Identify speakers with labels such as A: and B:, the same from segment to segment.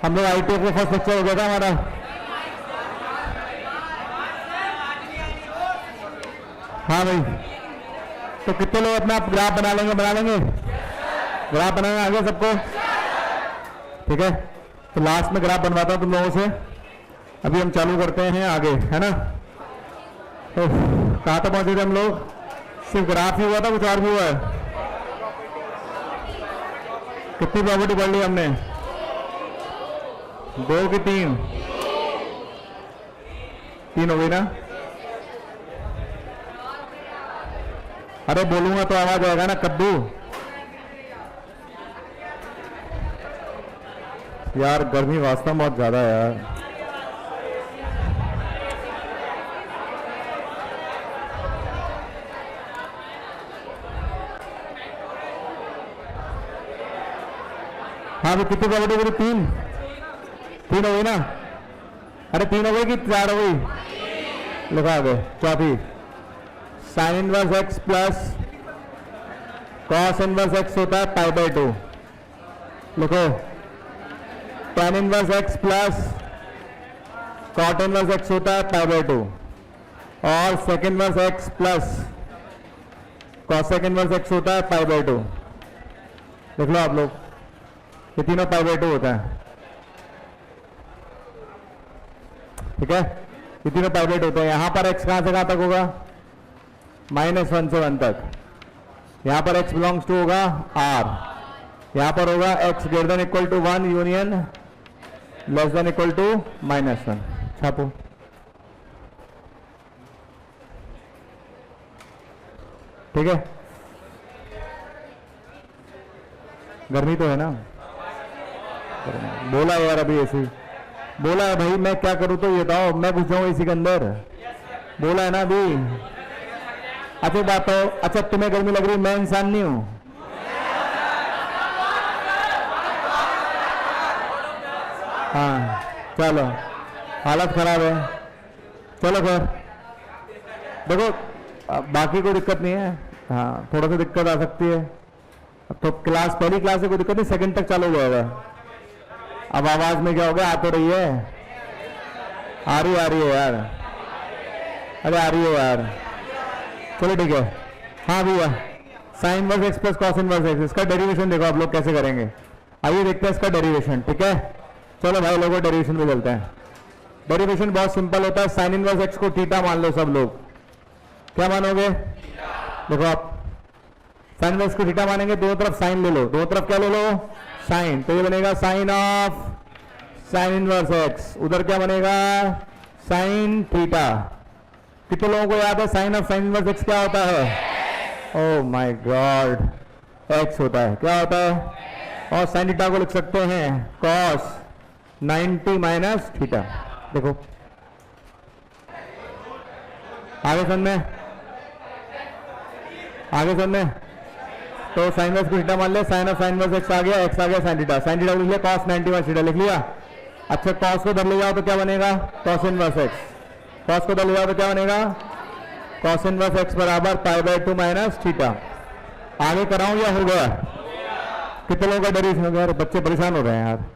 A: हम लोग आईटी को फर्स्ट लेक्चर हो गया था हमारा। हाँ भाई, तो कितने लोग अपना ग्राफ बना लेंगे? ग्राफ बनाना आ गया सबको? ठीक है, तो लास्ट में ग्राफ बनवाता हूं तुम लोगों से। अभी हम चालू करते हैं आगे, है ना। तो कहाँ तक पहुंचे थे हम लोग? सिर्फ ग्राफ ही हुआ था, कुछ और भी हुआ है? कितनी प्रॉपर्टी पढ़ ली हमने? 2 की 3? 3 हो गई ना? अरे बोलूंगा तो आवाज आएगा ना कद्दू। यार गर्मी वास्तव में बहुत ज्यादा है यार। हाँ तो कितनी प्रॉपर्टी हो गई? 3 हो गई ना? अरे 3 हो गई कि 4 हो गई? लिखा आगे चौथी। Sine inverse x plus cos inverse x होता है पाई बाई 2। लिखो tan inverse x plus cot inverse x होता है पाई बाई 2, और sec inverse x plus cosec inverse x होता है पाई बाई 2। देख लो आप लोग, ये तीनों पाई बाई 2 होता है। ठीक है, ये तीनों पाई बाई 2 होता है। यहां पर x कहां से कहां तक होगा? -1 से 1 तक। यहां पर x बिलोंग्स टू होगा r, यहां पर होगा x greater than equal to 1 union less than equal to -1। छापो। ठीक है, गर्मी तो है ना? बोला यार अभी ऐसे ही बोला है भाई, मैं क्या करूं? तो ये बताओ, मैं घुस जाऊं इसी के अंदर? बोला है ना अभी। अच्छा बात हो, अच्छा तुम्हें गर्मी लग रही, मैं इंसान नहीं हूं? हाँ चलो, हालत खराब है। चलो खैर देखो, बाकी कोई दिक्कत नहीं है। हाँ थोड़ा सा दिक्कत आ सकती है। अब तो क्लास, पहली क्लास से कोई दिक्कत नहीं, सेकंड तक चालू हो जाएगा। अब आवाज में क्या होगा? आ तो रही है, आ रही है यार। अरे आ रही है यार। चलो ठीक है। हाँ भैया, sign inverse x plus cos inverse x, इसका डेरिवेशन देखो आप लोग कैसे करेंगे। आइए देखते हैं इसका डेरिवेशन। ठीक है, चलो भाई लोगों डेरिवेशन पे चलते हैं। डेरिवेशन बहुत सिंपल होता है। साइन इनवर्स एक्स को थीटा मान लो सब लोग। क्या मानोगे? देखो आप साइन इनवर्स को थीटा मानेंगे, दोनों तरफ साइन ले लो। दोनों तरफ क्या ले लो? साइन। तो ये बनेगा sine of sine inverse x. उधर क्या बनेगा? Sine theta. कितने लोगों को याद है sine of sine inverse x क्या होता है? ओह माय गॉड, एक्स होता है। क्या होता है? और साइन थीटा को लिख सकते हैं कॉस 90 माइनस थीटा। देखो आगे समझ में, आगे समझ में। तो साइन इनवर्स को थीटा मान लिया, sine of sine inverse x आ गया, एक्स आ गया साइन थीटा। साइन थीटा को लिख लिया कॉस 90 माइनस थीटा लिख लिया। अच्छा कॉस को इधर ले जाओ तो क्या बनेगा? Cos inverse x. कॉस को इधर ले जाओ तो क्या बनेगा? कॉस इनवर्स एक्स बराबर पाई बाई 2 माइनस थीटा। आगे कराऊं या हो गया? कितने लोगों का डेरिवेशन हो गया? बच्चे परेशान हो रहे हैं यार।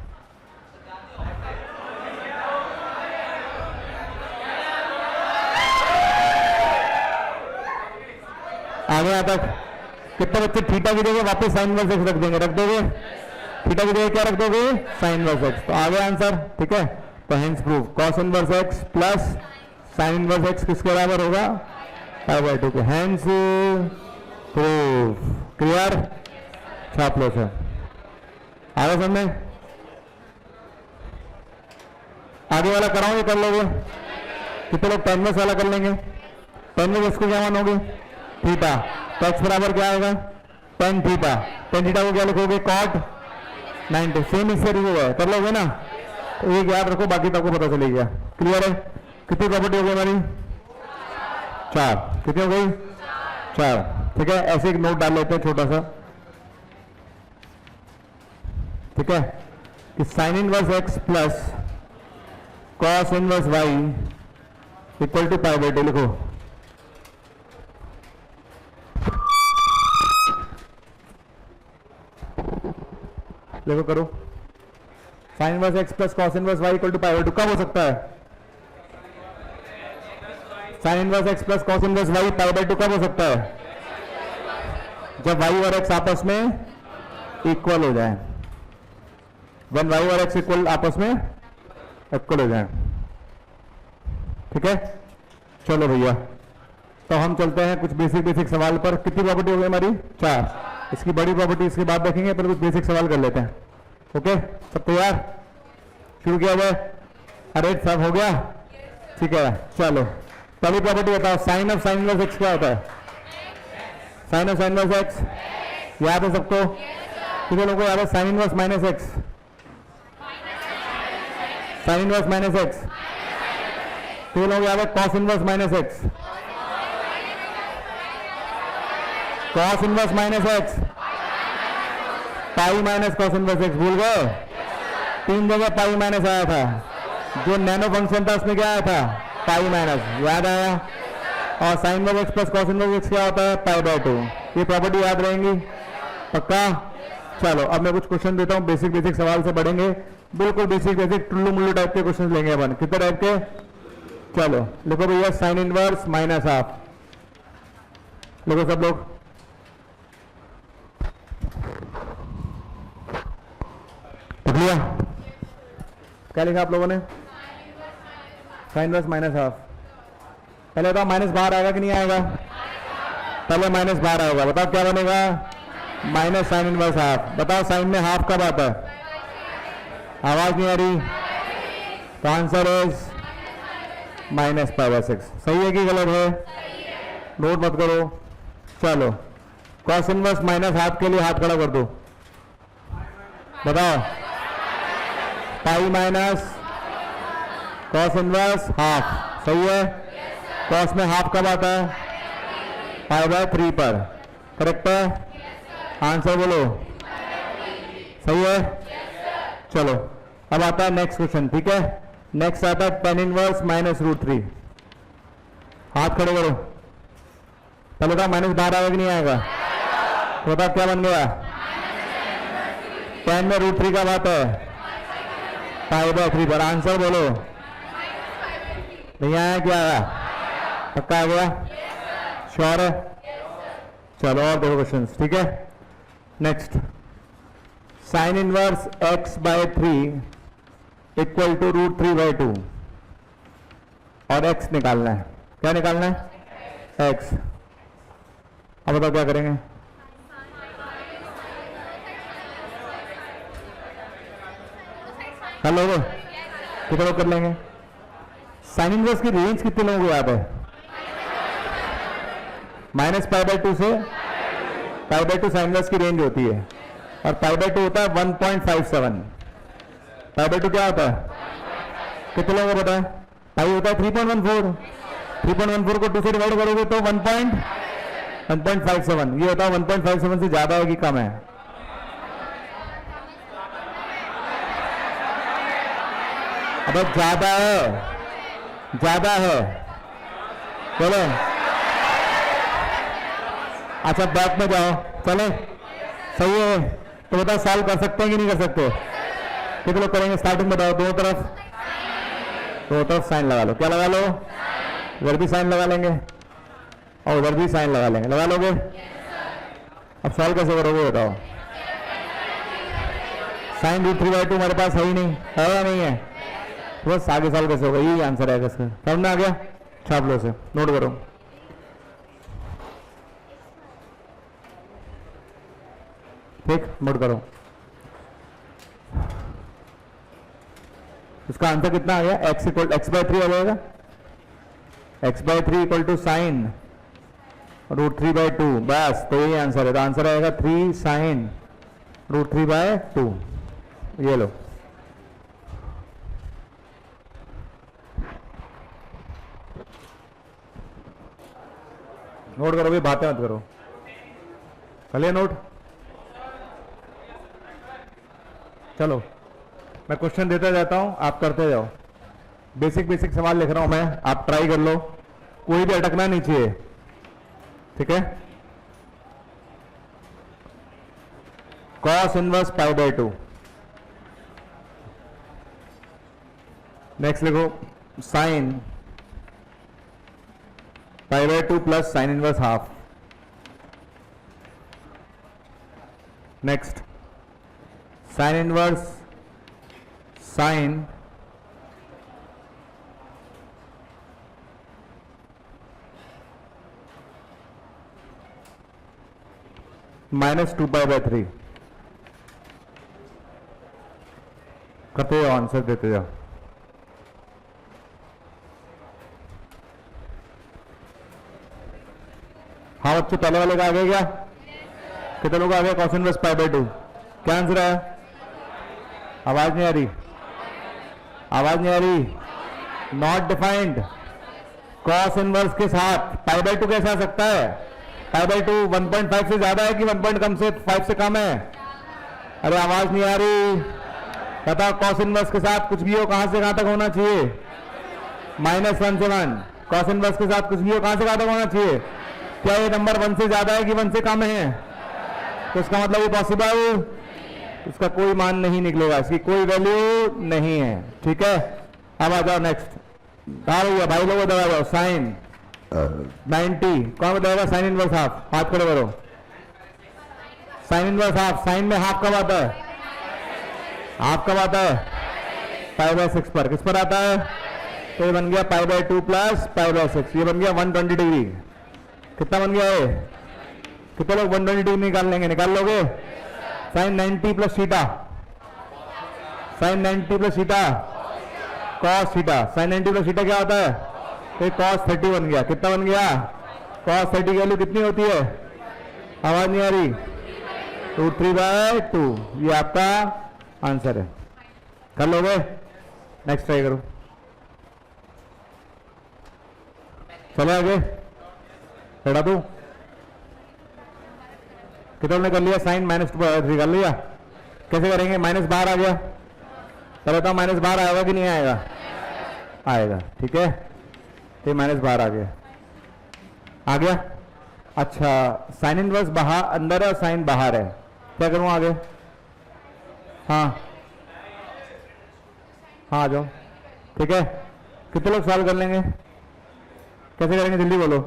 A: आगे यहाँ तक कितने बच्चे थीटा की जगह वापस साइन इनवर्स एक्स रख देंगे? रख दोगे? थीटा की जगह क्या रख दोगे? Sign inverse x. तो आ गया आंसर। ठीक है, तो hence prove cos inverse x plus sine inverse x किसके बराबर होगा? पाई बाई 2 के। Hence prove. क्लियर? छाप लो सर। आगे समझ में? आगे वाला कराओ ये कर लोगे? कितने लोग टेन वाला कर लेंगे? टेन में इसको क्या मानोगे? थीटा। तो एक्स बराबर क्या आएगा? Tan theta. टेन थीटा को क्या लिखोगे? कॉट 90। सेम इससे होगा, कर लोगे ना? तो एक याद रखो, बाकी तो आपको पता चले गया। क्लियर है? कितनी प्रॉपर्टी हो गई हमारी? 4। कितनी हो गई? 4। ठीक है, ऐसे एक नोट डाल लेते हैं छोटा सा। ठीक है, कि sine inverse x plus cos inverse y equal to pi by 2 लिखो। देखो करो, sine inverse x plus cos inverse y equal to pi by 2 कब हो सकता है? Sine inverse x plus cos inverse y pi by 2 कब हो सकता है? जब वाई और एक्स आपस में इक्वल हो जाए, वन वाई और एक्स इक्वल आपस में इक्वल हो जाए। ठीक है, चलो भैया, तो हम चलते हैं कुछ बेसिक सवाल पर। कितनी प्रॉपर्टी हो गई हमारी? 4। इसकी बड़ी प्रॉपर्टी इसके बाद देखेंगे, पर कुछ बेसिक सवाल कर लेते हैं। ओके, सब तैयार? शुरू किया जाए? अरे सब हो गया? ठीक है, चलो पहली प्रॉपर्टी बताओ, sine of sine inverse x क्या होता है? Sine of sine inverse x याद है सबको? कितने लोगों को याद है sine inverse minus x? Sine inverse minus x. कितने लोगों को याद है cos inverse minus x? Cos inverse minus x, pi minus cos inverse x. भूल गए? 3 जगह पाई माइनस आया था, जो नैनो फंक्शन था उसमें क्या आया था? Pi minus. याद आया? और sign inverse x plus cos inverse x क्या होता है? पाई बाय 2। ये प्रॉपर्टी याद रहेंगी? पक्का? चलो अब मैं कुछ क्वेश्चन देता हूं, बेसिक सवाल से बढ़ेंगे, बिल्कुल बेसिक टुल्लू मुल्लू टाइप के क्वेश्चन लेंगे अपन। कितने टाइप के? चलो लिखो भैया, साइन इनवर्स माइनस हाफ। लिखो सब लोग। लिया? क्या लिखा आप लोगों ने? Sign inverse minus half. पहले बताओ माइनस बाहर आएगा कि नहीं आएगा? पहले माइनस बाहर आएगा। बताओ क्या बनेगा? Minus sign inverse half. बताओ साइन में हाफ कब आता है? आवाज नहीं आ रही? तो answer is minus pi by 6। सही है कि गलत है? नोट मत करो। चलो कॉस इनवर्स माइनस हाफ के लिए हाथ खड़ा कर दो। बताओ, पाई माइनस कॉस इनवर्स हाफ। सही है? कॉस में हाफ कब आता है? पाई बाय 3 पर। करेक्ट है? आंसर बोलो। सही है? चलो अब आता है नेक्स्ट क्वेश्चन। ठीक है, नेक्स्ट आता है tan इनवर्स माइनस √3। हाथ खड़े करो। पहले बताओ माइनस बाहर आएगा कि नहीं आएगा? तो बताओ क्या बन गया? tan में √3 का बात है पाई बाय 3 पर। आंसर बोलो। नहीं आया? क्या आया? पक्का आ गया? श्योर है? चलो और 2 क्वेश्चन। ठीक है, next, sine inverse x by 3 equal to √3 by 2 और x निकालना है। क्या निकालना है? x। अब बताओ क्या करेंगे? कर लोगे? कितने लोग कर लेंगे? साइन इनवर्स की रेंज कितने लोगों को याद है? माइनस पाई बाय 2 से पाई बाय 2 साइन इनवर्स की रेंज होती है, और पाई बाय 2 होता है 1.57। पाई बाय 2 क्या होता है? कितने लोगों को पता है? पाई होता है 3.14। 3.14 को 2 से डिवाइड करोगे तो 1.57। ये होता है 1.57 से ज्यादा है कि कम है? अब ज्यादा है, ज्यादा है। चलो अच्छा बैक में जाओ। चले सही है? तो बताओ सॉल्व कर सकते हैं कि नहीं कर सकते? कितने लोग करेंगे? स्टार्टिंग बताओ। दोनों तरफ साइन लगा लो। क्या लगा लो? इधर भी साइन लगा लेंगे और उधर भी साइन लगा लेंगे। लगा लोगे? अब सॉल्व कैसे करोगे बताओ? साइन √3 बाय 2 हमारे पास है ही नहीं, है या नहीं है? तो बस आगे सॉल्व कैसे होगा? यही आंसर है इसका। समझ में आ गया? छाप लो से, नोट करो। ठीक, नोट करो। इसका आंसर कितना आ गया? x बाय 3 आ जाएगा। x by 3 equal to sine √3 by 2। बस, तो यही आंसर है। तो आंसर आएगा 3 साइन √3 बाय 2। ये लो। नोट करो भाई, बातें मत करो। चलिए नोट। चलो मैं क्वेश्चन देता जाता हूं, आप करते जाओ। बेसिक सवाल लिख रहा हूं मैं, आप ट्राई कर लो, कोई भी अटकना नहीं चाहिए। ठीक है? Cos inverse pi by 2। Next लिखो sine π/2 plus sine inverse half. Next sine inverse sine -2π/3 करते जाओ, आंसर देते जाओ। हाँ बच्चों, पहले वाले का आ गया क्या? कितने लोग आ गए? कॉस इनवर्स π/2 क्या आंसर है? आवाज नहीं आ रही, आवाज नहीं आ रही। Not defined. कॉस इनवर्स के साथ π/2 कैसे आ सकता है? π/2 1.5 से ज्यादा है कि 1 कम से 5 से कम है? अरे आवाज नहीं आ रही। पता कॉस इनवर्स के साथ कुछ भी हो कहां से कहां तक होना चाहिए? -1 से 1। कॉस इनवर्स के साथ कुछ भी हो कहां से कहां तक होना चाहिए? क्या ये नंबर 1 से ज्यादा है कि 1 से कम है? तो इसका मतलब ये पॉसिबल, इसका कोई मान नहीं निकलेगा, इसकी कोई वैल्यू नहीं है। ठीक है, अब आ जाओ नेक्स्ट। भाई लोगों दबा जाओ। साइन 90 कौन बताएगा? साइन इनवर्स हाफ, हाथ खड़े करो। साइन इनवर्स हाफ, साइन में हाफ कब आता है? हाफ कब आता है? π/6 पर। किस पर आता है? तो ये बन गया π/2 प्लस π/6, ये बन गया 120 डिग्री। कितना बन गया है? कितने लोग 120 डिग्री निकाल लेंगे? निकाल लोगे? Sine 90 plus theta, sine 90 plus theta cos theta. Sine 90 plus theta क्या होता है? तो कॉस 30 बन गया। कितना बन गया? कॉस 30 की वैल्यू कितनी होती है? आवाज नहीं आ रही। √3/2 ये आपका आंसर है। कर लोगे? नेक्स्ट ट्राई करो। चलो आगे, हटा दो। कितने ने कर लिया? साइन -2/3 कर लिया। कैसे करेंगे? माइनस बाहर आ गया, पहले तो माइनस बाहर आएगा कि नहीं आएगा? आएगा। ठीक है, तो माइनस बाहर आ गया, आ गया। अच्छा, साइन इनवर्स बाहर अंदर है और साइन बाहर है, क्या करूं आगे? हाँ हाँ आ जाओ। ठीक है, कितने लोग सॉल्व कर लेंगे? कैसे करेंगे जल्दी बोलो।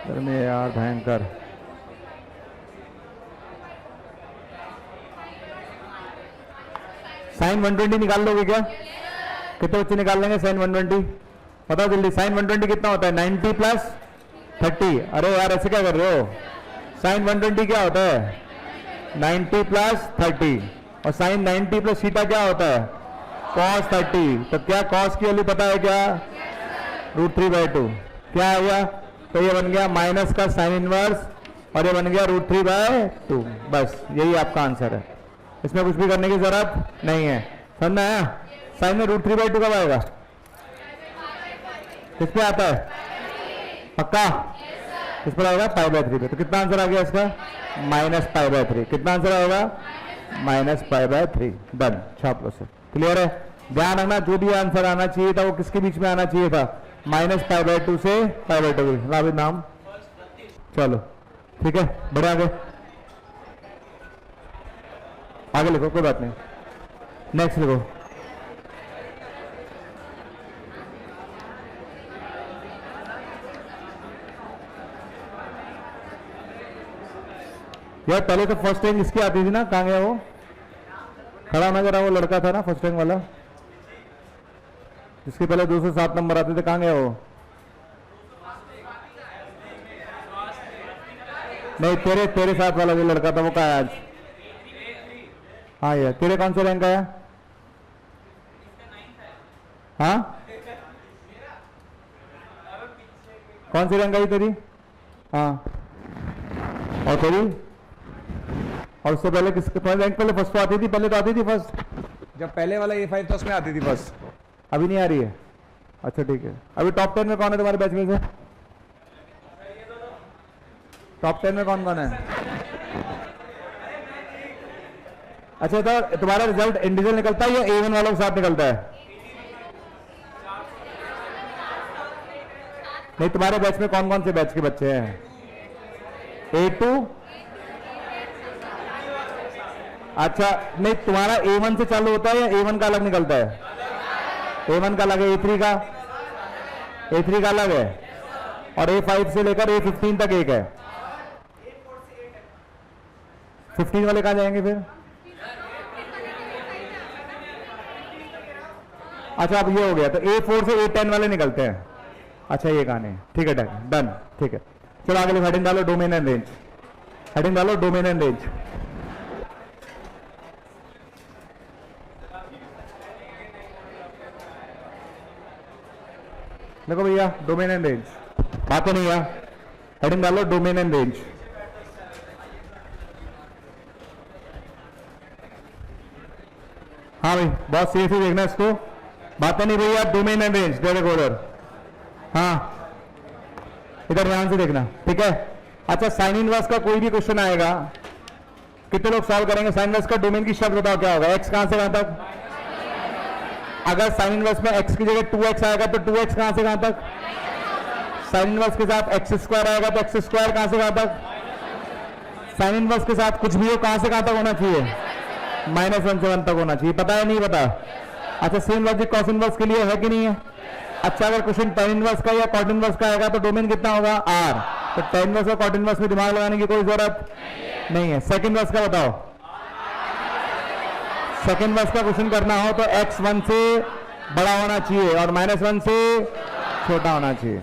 A: अरे यार भयंकर। साइन 120 निकाल लोगे क्या? कितने बच्चे निकाल लेंगे साइन 120? बताओ जल्दी। साइन 120 कितना होता है? 90 प्लस 30। अरे यार ऐसे क्या कर रहे हो? साइन 120 क्या होता है? 90 प्लस 30। और साइन 90 प्लस थीटा क्या होता है? कॉस 30। तो क्या कॉस की वैल्यू पता है क्या? √3/2। क्या आ गया? तो ये बन गया माइनस का साइन इनवर्स और ये बन गया √3/2। बस यही आपका आंसर है, इसमें कुछ भी करने की जरूरत नहीं है। समझ में आया? साइन में √3/2 कब आएगा? किस पे आता है? पक्का? किस पर आएगा? π/3 पे। तो कितना आंसर आ गया इसका? -π/3। कितना आंसर आएगा? -π/3। डन, छाप लो सर। क्लियर है? ध्यान रखना, जो भी आंसर आना चाहिए था वो किसके बीच में आना चाहिए था? -π/2 से π/2। राबिद नाम। चलो ठीक है, बढ़े आगे। आगे लिखो, कोई बात नहीं। नेक्स्ट लिखो। यार पहले तो फर्स्ट रैंक इसकी आती थी ना, कहाँ गया वो? खड़ा ना जरा, वो लड़का था ना फर्स्ट रैंक वाला, जिसके पहले 207 नंबर आते थे, कहाँ गया वो? नहीं, तेरे साथ वाला जो लड़का था वो कहाँ है आज? हाँ यार, तेरे कौन सा रैंक आया? हाँ, कौन सी रैंक आई तेरी? हाँ, और तेरी? और उससे पहले किसके रैंक? पहले फर्स्ट तो आती थी, पहले तो आती थी फर्स्ट, जब पहले वाला A5 था उसमें आती थी फर्स्ट। अभी नहीं आ रही है? अच्छा ठीक है। अभी टॉप 10 में कौन है तुम्हारे बैच में से? टॉप 10 में कौन कौन है? अच्छा, तो तुम्हारा रिजल्ट इंडिविजुअल निकलता है या A1 वालों के साथ निकलता है? नहीं, तुम्हारे बैच में कौन कौन से बैच के बच्चे हैं? A2? अच्छा, नहीं तुम्हारा A1 से चालू होता है या A1 का अलग निकलता है? A1 का अलग है, A3 का अलग है, और A5 से लेकर A15 तक एक है। 15 वाले कहाँ जाएंगे फिर? अच्छा अब ये हो गया, तो A4 से A10 वाले निकलते हैं। अच्छा ये कहानी, ठीक है डन, ठीक है। चलो आगे हेडिंग डालो, डोमेन एंड रेंज। हेडिंग डालो डोमेन एंड रेंज। देखो भैया डोमेन एंड रेंज बात नहीं है। हेडिंग डालो डोमेन एंड रेंज। हाँ भाई बहुत सीरियसली देखना इसको, बातें नहीं भैया, डोमेन एंड रेंज। देखो उधर, हाँ इधर ध्यान से देखना, ठीक है। अच्छा साइन इनवर्स का कोई भी क्वेश्चन आएगा, कितने लोग सॉल्व करेंगे? साइन इनवर्स का डोमेन की शब्द बताओ क्या होगा? एक्स कहां से कहां तक? अगर साइन इनवर्स में एक्स की जगह 2x आएगा तो 2x कहां से कहां तक? साइन इनवर्स के साथ एक्स स्क्वायर आएगा तो एक्स स्क्वायर कहां से कहां तक? साइन इनवर्स के साथ कुछ भी हो कहां से कहां तक होना चाहिए? -1 से 1 तक होना चाहिए। पता है नहीं पता? अच्छा सेम लॉजिक कॉस इनवर्स के लिए है कि नहीं है? अच्छा अगर क्वेश्चन tan इनवर्स का या cot इनवर्स का आएगा तो डोमेन कितना होगा? R। तो tan इनवर्स और cot इनवर्स में दिमाग लगाने की कोई जरूरत नहीं है। सेकंड इनवर्स का बताओ। सेकंड इनवर्स का क्वेश्चन करना हो तो x 1 से बड़ा होना चाहिए और -1 से छोटा होना चाहिए।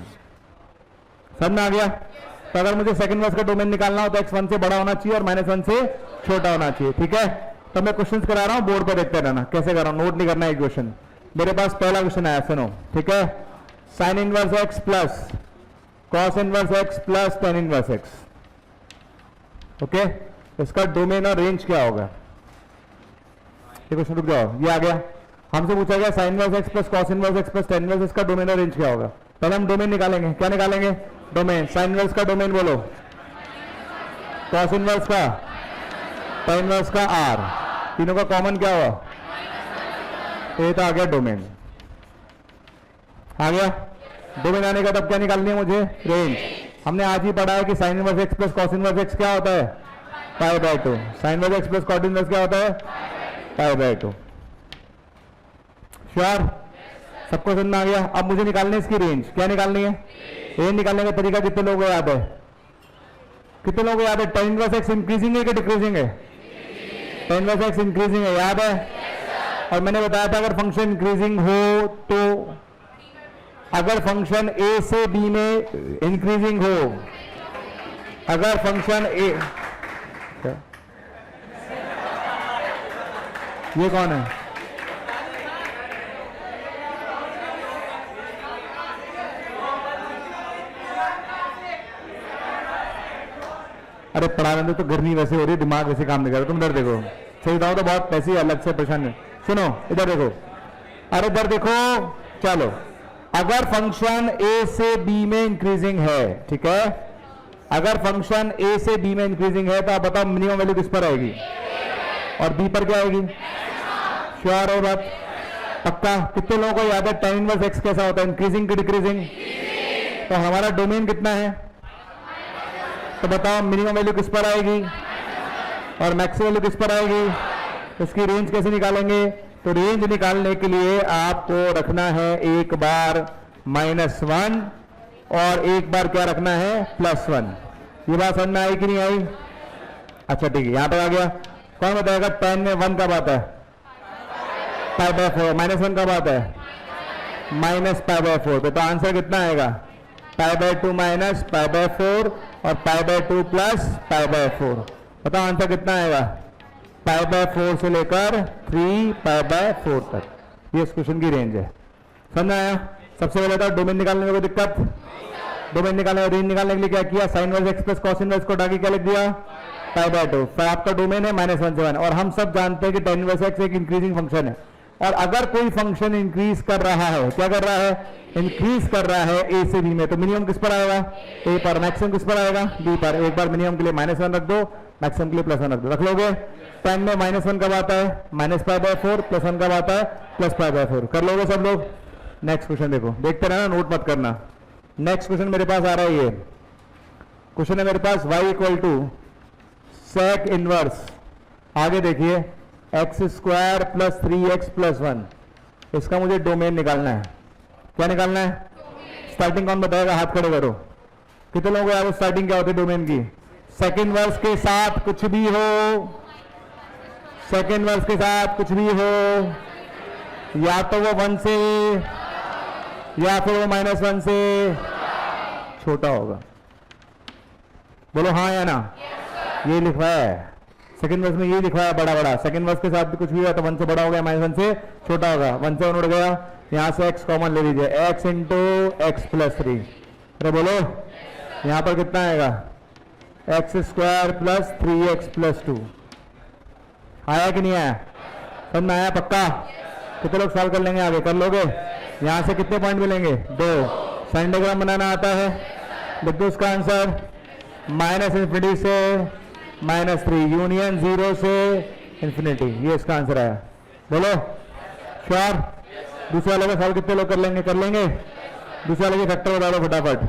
A: समझ में आ गया? तो अगर मुझे सेकंड इनवर्स का डोमेन निकालना हो तो x 1 से बड़ा होना चाहिए और -1 से छोटा होना चाहिए, ठीक है। तो मैं क्वेश्चंस करा रहा हूं, बोर्ड पर देखते रहना कैसे कर रहा हूं, नोट नहीं करना है क्वेश्चन। मेरे पास पहला क्वेश्चन आया, सुनो, ठीक है। Sine inverse x plus cos inverse x plus tan inverse x, okay. इसका डोमेन और रेंज क्या होगा? ये क्वेश्चन रुक जाओ, ये आ गया। हमसे पूछा गया sign inverse x plus cos inverse x plus tan inverse x का डोमेन और रेंज क्या होगा? पहले हम डोमेन निकालेंगे। क्या निकालेंगे? डोमेन। साइन इनवर्स का डोमेन बोलो, कॉस इनवर्स का, tan इनवर्स का, r, तीनों का कॉमन क्या हुआ? ये तो आ गया डोमेन। आ गया डोमेन आने का, तब क्या निकालनी है मुझे? रेंज। हमने आज ही पढ़ा है कि sine inverse x plus cos inverse x क्या होता है? π/2। Sine inverse x plus cot inverse क्या होता है? π/2। श्योर? सबको समझ में आ गया? अब मुझे निकालनी है इसकी रेंज। क्या निकालनी है? रेंज निकालने का तरीका कितने लोगों को याद है? कितने लोगों को याद है? tan इनवर्स x इंक्रीजिंग है कि डिक्रीजिंग है? tan इनवर्स x इंक्रीजिंग है, याद है? और मैंने बताया था अगर फंक्शन इंक्रीजिंग हो तो, अगर फंक्शन a से b में इंक्रीजिंग हो, अगर फंक्शन a, ये कौन है? अरे पढ़ाने दो, तो गर्मी वैसे हो रही है, दिमाग वैसे काम नहीं कर रहा। तुम इधर देखो, सही बताओ तो बहुत ऐसी अलग से परेशान है। सुनो इधर देखो, अरे इधर देखो, चलो अगर फंक्शन a से b में इंक्रीजिंग है, ठीक है, अगर फंक्शन a से b में इंक्रीजिंग है तो आप बताओ मिनिमम वैल्यू किस पर आएगी? और b पर क्या आएगी? श्योर हो बात? पक्का? कितने लोगों को याद है tan इनवर्स x कैसा होता है? इंक्रीजिंग की डिक्रीजिंग? तो हमारा डोमेन कितना है? तो बताओ मिनिमम वैल्यू किस पर आएगी और मैक्सिमम वैल्यू किस पर आएगी? उसकी रेंज कैसे निकालेंगे? तो रेंज निकालने के लिए आपको रखना है एक बार -1 और एक बार क्या रखना है? +1। ये बात समझ में आई कि नहीं आई? अच्छा ठीक है, यहां पर आ गया। कौन बताएगा tan में 1 कब आता है? π/4। -1 कब आता है? -π/4। तो आंसर कितना आएगा? π/2 माइनस π/4 और π/2 प्लस π/4। बताओ आंसर कितना आएगा? π/4 से लेकर 3π/4 तक। ये इस क्वेश्चन की रेंज है। समझ आया? सबसे पहले था डोमेन निकालने में कोई दिक्कत? डोमेन निकालने, रेंज निकालने के लिए क्या किया? Sign inverse x plus cos inverse को हटा क्या लिख दिया? π/2। फिर आपका डोमेन है -1 से 1 और हम सब जानते हैं कि tan इनवर्स x एक इंक्रीजिंग फंक्शन है। और अगर कोई फंक्शन इंक्रीज कर रहा है, क्या कर रहा है? इंक्रीज कर रहा है a से b में, तो मिनिमम किस पर आएगा? a पर। मैक्सिमम किस पर आएगा? b पर। एक बार मिनिमम के लिए -1 रख दो, मैक्सिमम के लिए +1 रख दो। रख लोगे? tan में -1 कब आता है? -π/4, +1 कब आता है? +π/4। कर लोगे सब लोग? नेक्स्ट क्वेश्चन देखो, देखते रहना, नोट मत करना। नेक्स्ट क्वेश्चन मेरे पास आ रहा है, ये क्वेश्चन है मेरे पास y = sec इनवर्स। आगे देखिए x² + 3x + 1। इसका मुझे डोमेन निकालना है। क्या निकालना है? स्टार्टिंग कौन बताएगा? हाथ खड़े करो। कितने लोगों को याद है स्टार्टिंग क्या होती है डोमेन की? सेकेंड वर्स के साथ कुछ भी हो, सेकेंड वर्स के साथ कुछ भी हो, या तो वो 1 से या फिर वो -1 से छोटा होगा। बोलो हाँ या ना? ये लिखवा है सेकेंड वर्स में, ये लिखवा है बड़ा बड़ा। सेकेंड वर्स के साथ भी कुछ भी हुआ तो 1 से बड़ा हो गया, -1 से छोटा होगा। 1 से 1 उड़ गया, यहां से x कॉमन ले लीजिए, x इंटू एक्स प्लस 3। अरे बोलो यहां पर कितना आएगा? x² plus 3x plus 2। आया कि नहीं आया? समझ में आया? पक्का? कितने लोग सॉल्व कर लेंगे? आगे कर लोगे? यहां से कितने पॉइंट मिलेंगे? 2। साइन डायग्राम बनाना आता है? लिख दो उसका आंसर। -∞ से -3 यूनियन 0 से इंफिनिटी, ये इसका आंसर आया। बोलो श्योर? दूसरे वाले का सवाल कितने लोग कर लेंगे? कर लेंगे? दूसरे वाले के फैक्टर बता दो फटाफट।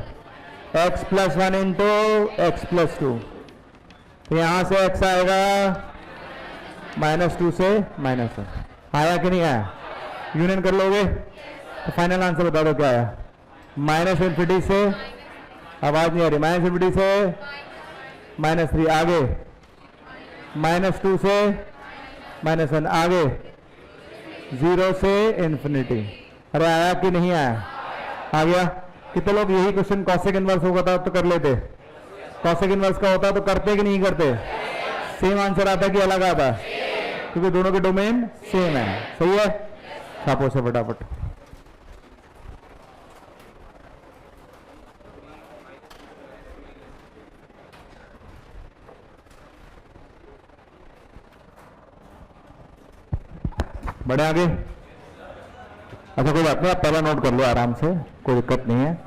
A: x plus 1 into x plus 2, तो यहां से x आएगा -2 से -1। आया कि नहीं आया? यूनियन कर लोगे तो फाइनल आंसर बता दो क्या आया? -∞ से, आवाज नहीं आ रही, -∞ से -3, आगे -2 से -1, आगे 0 से इंफिनिटी। अरे आया कि नहीं आया? आ गया। कितने लोग यही क्वेश्चन कॉसेक इनवर्स होगा था तो कर लेते? कॉसेक इनवर्स का होता तो करते कि नहीं करते? सेम आंसर आता कि अलग आता? क्योंकि दोनों के डोमेन सेम है। सही है? छापो से फटाफट। बढ़े आगे। अच्छा कोई बात नहीं, आप पहला नोट कर लो आराम से, कोई दिक्कत नहीं है।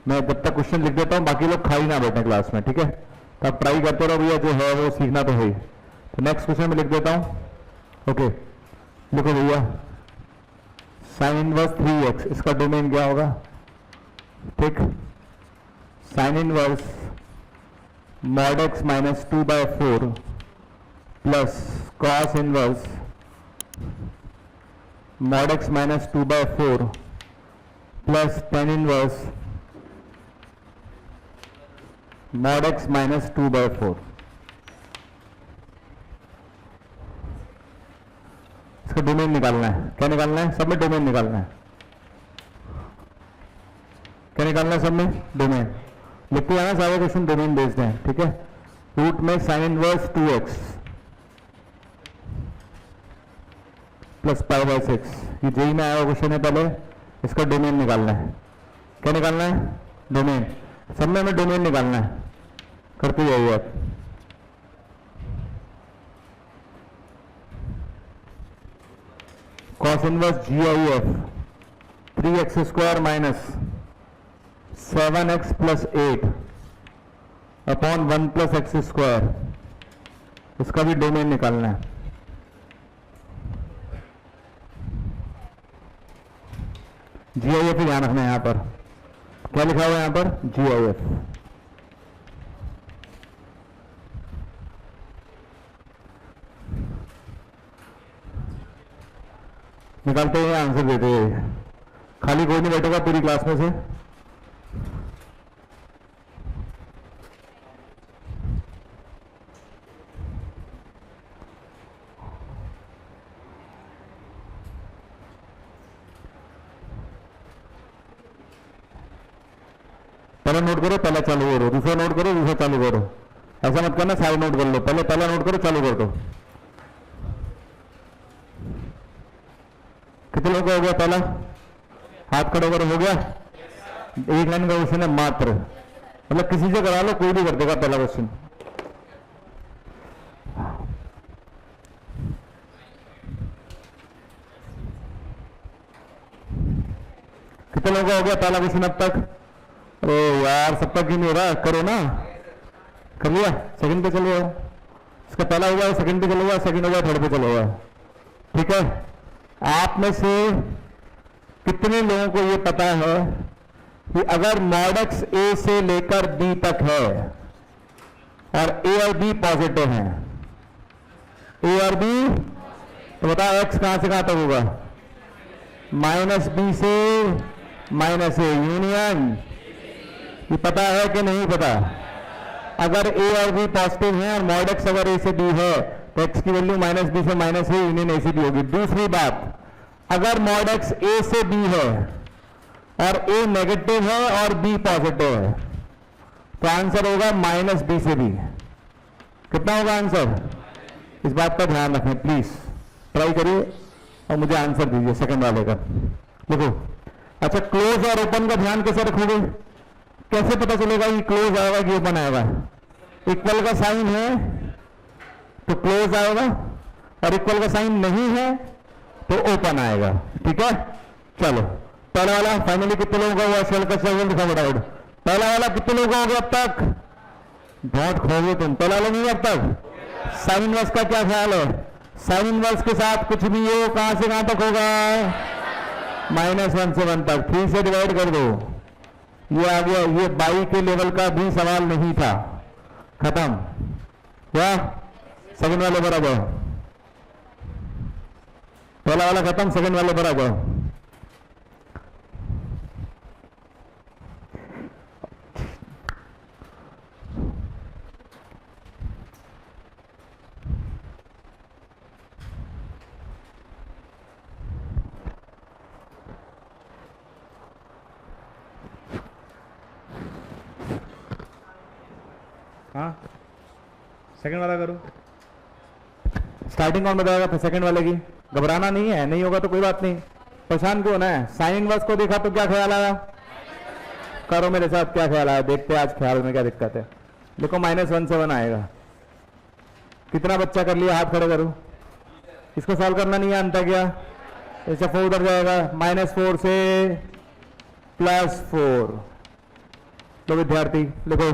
A: मैं जब तक क्वेश्चन लिख देता हूँ बाकी लोग खाली ना बैठे क्लास में, ठीक है? तो आप ट्राई करते रहो भैया, जो है वो सीखना तो है ही। तो नेक्स्ट क्वेश्चन में लिख देता हूँ। ओके लिखो भैया, साइन इनवर्स 3x, इसका डोमेन क्या होगा? ठीक, sine inverse mod x -2/4 plus cos inverse mod x -2/4 plus tan inverse mod x -2/4। इसका डोमेन निकालना है। क्या निकालना है? सब में डोमेन निकालना है। क्या निकालना है? सब में डोमेन। लिखते हैं ना सारे क्वेश्चन डोमेन बेस्ड हैं, ठीक है? रूट में साइन इनवर्स 2x प्लस π/6, ये जेई में आया हुआ क्वेश्चन है। पहले इसका डोमेन निकालना है। क्या निकालना है? डोमेन। सब में हमें डोमेन निकालना है, करते जाइए आप। Cos inverse GIF 3x² minus 7x plus 8 upon 1 plus x², इसका भी डोमेन निकालना है। GIF ही ध्यान रखना है। यहां पर क्या लिखा हुआ है? यहां पर GIF। निकालते हैं, आंसर देते हैं। खाली कोई नहीं बैठेगा पूरी क्लास में से। पहला नोट करो, पहला चालू करो, दूसरा नोट करो, दूसरा चालू करो। ऐसा मत करना सारे नोट कर लो, पहले पहला नोट करो, चालू कर दो। कितने लोगों का हो गया? पहला हाथ खड़े करो। हो गया? एक लाइन का क्वेश्चन है मात्र, मतलब किसी से करा लो, कोई भी कर देगा पहला क्वेश्चन। कितने लोगों का हो गया पहला क्वेश्चन अब तक? ओ यार सबका क्यों नहीं हो रहा? करो ना। कर लिया? सेकंड पे चलो। इसका पहला हो गया, सेकंड पे चलो, सेकंड हो गया, थर्ड पे चलो। ठीक है? आप में से कितने लोगों को ये पता है कि अगर mod x a से लेकर b तक है और a और b पॉजिटिव हैं, a और b, तो बताओ x कहां से कहां तक होगा? माइनस बी से माइनस ए यूनियन, ये पता है कि नहीं पता? अगर ए और बी पॉजिटिव है और मॉड एक्स अगर ए से बी है तो एक्स की वैल्यू माइनस बी से माइनस ए यूनियन ए से बी होगी। दूसरी बात, अगर मॉड एक्स ए से बी है और ए नेगेटिव है और बी पॉजिटिव है तो आंसर होगा माइनस बी से बी। कितना होगा आंसर? इस बात का ध्यान रखें प्लीज, ट्राई करिए और मुझे आंसर दीजिए सेकंड वाले का। देखो, अच्छा क्लोज और ओपन का ध्यान कैसे रखोगे? कैसे पता चलेगा कि क्लोज आएगा कि ओपन आएगा? इक्वल का साइन है तो क्लोज आएगा और इक्वल का साइन नहीं है तो ओपन आएगा। ठीक है, चलो पहला वाला फाइनली कितने लोगों का हुआ? सेल का सेल दिखा फटाफट। पहला वाला कितने लोगों का हो गया अब तक? बहुत खोगे तुम। पहला वाला नहीं अब तक। साइन इनवर्स का क्या ख्याल है? साइन इनवर्स के साथ कुछ भी हो कहां से कहां तक होगा? -1 से 1 तक। 3 से डिवाइड कर दो, ये आ गया। ये बाई के लेवल का भी सवाल नहीं था, खत्म। क्या सेकंड वाले पर आ जाओ। पहला वाला खत्म, सेकंड वाले पर आ जाओ। हाँ, सेकंड वाला करो। स्टार्टिंग कौन बताएगा? फिर सेकंड वाले की। घबराना नहीं है, नहीं होगा तो कोई बात नहीं। परेशान क्यों होना है? साइन इनवर्स को देखा तो क्या ख्याल आया? करो मेरे साथ, क्या ख्याल आया? देखते हैं आज ख्याल में क्या दिक्कत है। देखो -1 से 1 आएगा। कितना बच्चा कर लिया? हाथ खड़े करो। इसको सॉल्व करना नहीं है, अंतर क्या? ऐसा 4 उधर जाएगा, -4 से +4। तो विद्यार्थी लिखो।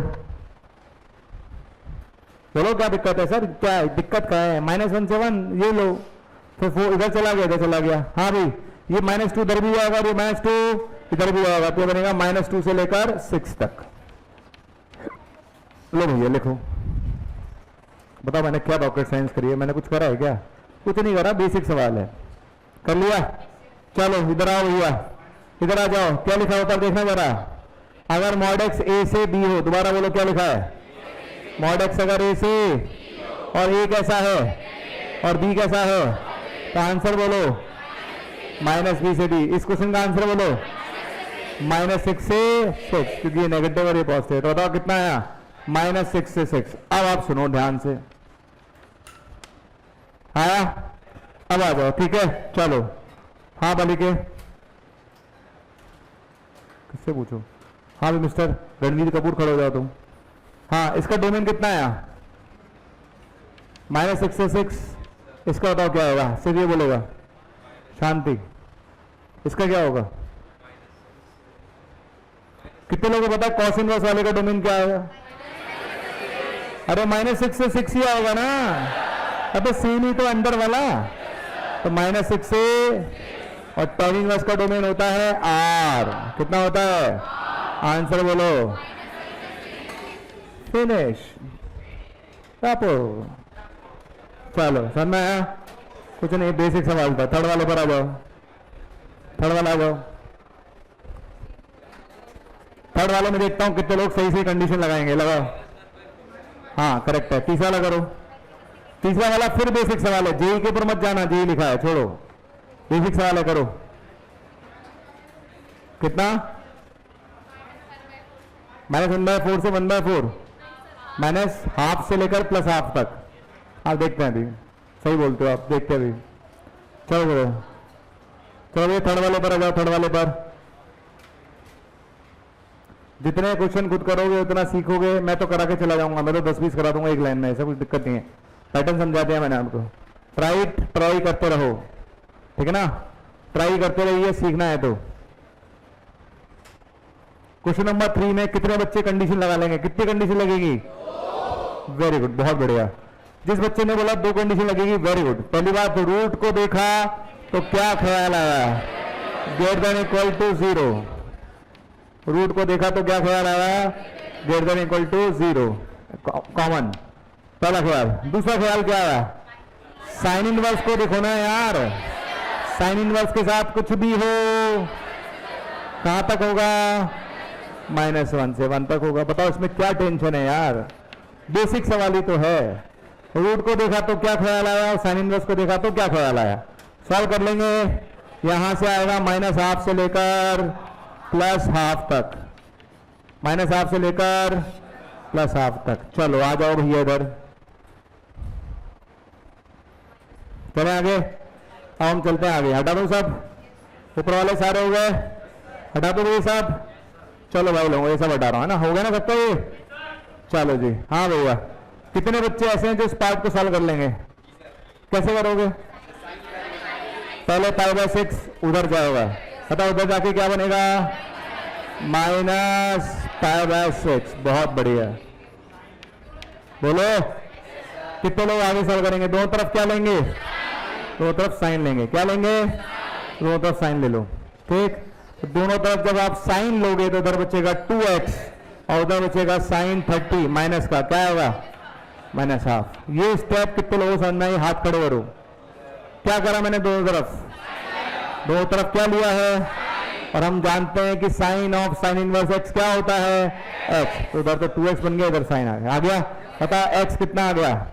A: चलो, क्या दिक्कत है सर? क्या दिक्कत क्या है? -1 से 1 ये लो, फिर 4 इधर चला गया, इधर चला गया। हाँ भाई, ये -2 इधर भी आएगा और ये -2 इधर भी आएगा, तो बनेगा -2 से लेकर 6 तक। लो भैया लिखो। बताओ मैंने क्या रॉकेट साइंस करी है? मैंने कुछ करा है क्या? कुछ नहीं करा, बेसिक सवाल है। कर लिया? चलो इधर आओ भैया, इधर आ जाओ। क्या लिखा ऊपर देखना जरा। अगर मॉड एक्स ए से बी हो, दोबारा बोलो क्या लिखा है? मॉड एक्स अगर ए से और ए कैसा है और बी कैसा है तो आंसर बोलो -b से d। इस क्वेश्चन का आंसर बोलो -6 से 6, क्योंकि ये नेगेटिव और ये पॉजिटिव। तो बताओ कितना आया? -6 से 6। अब आप सुनो ध्यान से। आया? अब आ जाओ। ठीक है, चलो। हाँ बालिके, किससे पूछो? हाँ भी मिस्टर रणवीर कपूर, खड़े हो जाओ तुम। हाँ, इसका डोमेन कितना आया? -6 से 6। इसका बताओ क्या होगा? सिर्फ ये बोलेगा शांति। इसका क्या होगा? कितने लोगों को पता है कॉस इनवर्स वाले का डोमेन क्या आएगा? अरे -6 से 6 ही आएगा ना। अबे सेम ही तो अंदर वाला। तो -6 से, और tan इनवर्स का डोमेन होता है R। कितना होता है? आंसर बोलो। फिनिश। चलो समझ में आया? कुछ नहीं, बेसिक सवाल था। थर्ड वाले पर आ जाओ। थर्ड वाला आ जाओ। थर्ड वाले में देखता हूं कितने लोग सही से कंडीशन लगाएंगे। लगाओ। हाँ करेक्ट है। तीसरा वाला करो। तीसरा वाला फिर बेसिक सवाल है, जेई के ऊपर मत जाना, जेई लिखा है, छोड़ो। बेसिक सवाल है, करो। कितना? -1/4 से 1/4, -½ से लेकर +½ तक। आप देखते हैं अभी, सही बोलते हो आप, देखते हैं अभी। चलो करो। चलो ये थर्ड वाले पर आ जाओ। थर्ड वाले पर जितने क्वेश्चन खुद करोगे उतना सीखोगे। मैं तो करा के चला जाऊंगा, मैं तो 10-20 करा दूंगा एक लाइन में, ऐसा कुछ दिक्कत नहीं है। पैटर्न समझा दिया मैंने आपको। ट्राई करते रहो, ठीक है ना? ट्राई करते रहिए, सीखना है तो। क्वेश्चन नंबर 3 में कितने बच्चे कंडीशन लगा लेंगे? कितनी कंडीशन लगेगी? वेरी गुड, बहुत बढ़िया। जिस बच्चे ने बोला 2 कंडीशन लगेगी, वेरी गुड। पहली बात, रूट को देखा तो क्या ख्याल आया? Greater than equal to 0। Root को देखा तो क्या ख्याल आया? Greater than equal to 0, common, पहला ख्याल। दूसरा ख्याल क्या आया? साइन इनवर्स को देखो ना यार। साइन इनवर्स के साथ कुछ भी हो कहां तक होगा, -1 से 1 तक होगा। बताओ इसमें क्या टेंशन है यार, बेसिक सवाल ही तो है। रूट को देखा तो क्या ख्याल आया और साइन इनवर्स को देखा तो क्या ख्याल आया। सॉल्व कर लेंगे। यहां से आएगा -1/2 से लेकर +1/2 तक, -1/2 से लेकर +1/2 तक। चलो आ जाओ भैया इधर, चले आगे। अब हम चलते हैं आगे। हटा दो सब, ऊपर वाले सारे हो गए, हटा दो ये सब। चलो भाई लोगों ये सब हटा रहा हूं, है ना, हो गया ना सबका ये। चलो जी, हाँ भैया, कितने बच्चे ऐसे हैं जो इस पार्ट को सॉल्व कर लेंगे? कैसे करोगे? पहले π/6 उधर जाएगा, पता उधर जाके क्या बनेगा, -π/6। बहुत बढ़िया, बोलो कितने लोग आगे सॉल्व करेंगे? दोनों तरफ क्या लेंगे? दोनों तरफ साइन लेंगे। क्या लेंगे? दोनों तरफ साइन ले लो। ठीक, तो दोनों तरफ जब आप साइन लोगे तो इधर बचेगा 2x और उधर बचेगा sin 30 माइनस का क्या होगा, -1/2। ये स्टेप कितने लोगों को समझ में आई? हाथ खड़े करो। क्या करा मैंने? दोनों तरफ क्या लिया है? और हम जानते हैं कि sine of sine inverse x क्या होता है, x। तो उधर तो 2x बन गया, इधर साइन आ गया। पता x कितना आ गया?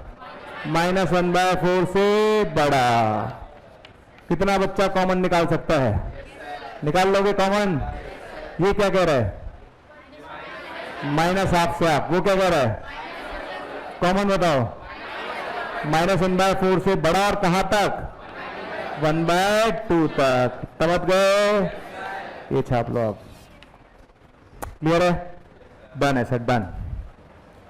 A: -1/4 से बड़ा। कितना बच्चा कॉमन निकाल सकता है? निकाल लोगे कॉमन? ये क्या कह रहा है? -1/2 से आप, वो क्या कह रहा है? कॉमन बताओ। -1/4 से बड़ा और कहां तक? 1/2 तक। समझ गए? ये छाप लो आप। क्लियर है? डन है सर, डन।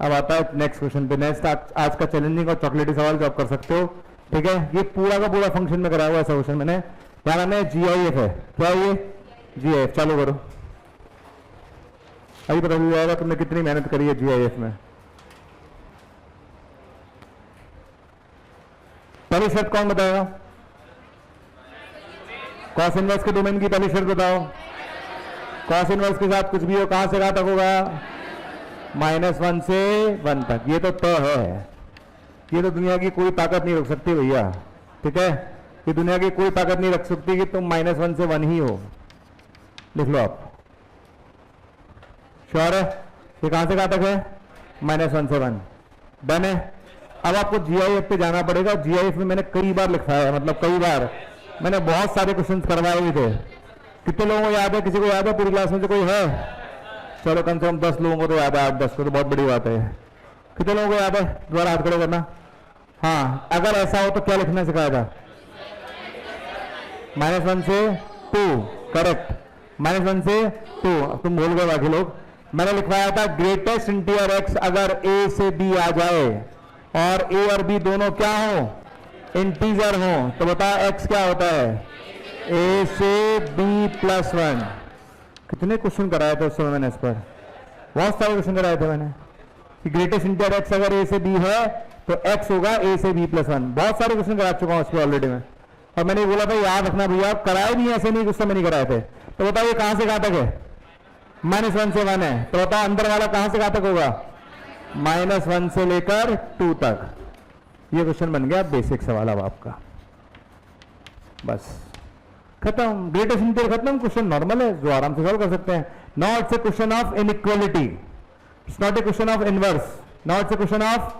A: अब आता है नेक्स्ट क्वेश्चन पे। नेक्स्ट आज का चैलेंजिंग और चॉकलेटी सवाल जो आप कर सकते हो। ठीक है, ये पूरा का पूरा फंक्शन में कराया हुआ है क्वेश्चन मैंने। क्या नाम है? GIF है। क्या है ये? GIF। चालू करो, अभी पता चल जाएगा तुमने कितनी मेहनत करी है GIF में। पहली शर्त कौन बताएगा? कॉस इनवर्स के डोमेन की पहली शर्त बताओ। कॉस इनवर्स के साथ कुछ भी हो कहां से कहां तक होगा? -1 से 1 तक। ये तो तय है, ये तो दुनिया की कोई ताकत नहीं रोक सकती भैया। ठीक है, ये दुनिया की कोई ताकत नहीं रख सकती कि तुम -1 से 1 ही हो। लिख लो आप। श्योर है? ये कहां से कहां तक है? -1 से 1। डन है। अब आपको GIF पे जाना पड़ेगा। GIF में मैंने कई बार लिखवाया है, मतलब कई बार मैंने बहुत सारे क्वेश्चंस करवाए हुए थे। कितने लोगों को याद है? किसी को याद है? पूरी क्लास में से कोई है? चलो कम से कम 10 लोगों को तो याद है, 8-10 को तो बहुत बड़ी बात है। कितने लोगों को याद है? दोबारा हाथ खड़े करना। हाँ, अगर ऐसा हो तो क्या लिखना सिखाया था? -1 से 2। करेक्ट, -1 से 2। तुम भूल गए बाकी लोग। मैंने लिखवाया था ग्रेटेस्ट इंटीजर x अगर a से b आ जाए और a और b दोनों क्या हो? इंटीजर हो, तो बता x क्या होता है? a से b + 1। कितने क्वेश्चन कराए थे उस समय मैंने इस पर? बहुत सारे क्वेश्चन कराए थे मैंने कि ग्रेटेस्ट इंटीजर x अगर a से b है तो x होगा a से b + 1। बहुत सारे क्वेश्चन करा चुका हूं इस पर ऑलरेडी मैं। और मैंने बोला था याद रखना भैया, कराए भी ऐसे नहीं, उस समय नहीं कराए थे। तो बताओ ये कहां से कहां तक है? -1 से 1 है, तो बताओ अंदर वाला कहां से कहां तक होगा? -1 से लेकर 2 तक। ये क्वेश्चन बन गया बेसिक सवाल अब आपका। बस खत्म, ग्रेटेस्ट इंटीजर खत्म। क्वेश्चन नॉर्मल है जो आराम से सॉल्व कर सकते हैं। Now it's a question of inequality, it's not a question of inverse. Now it's a question of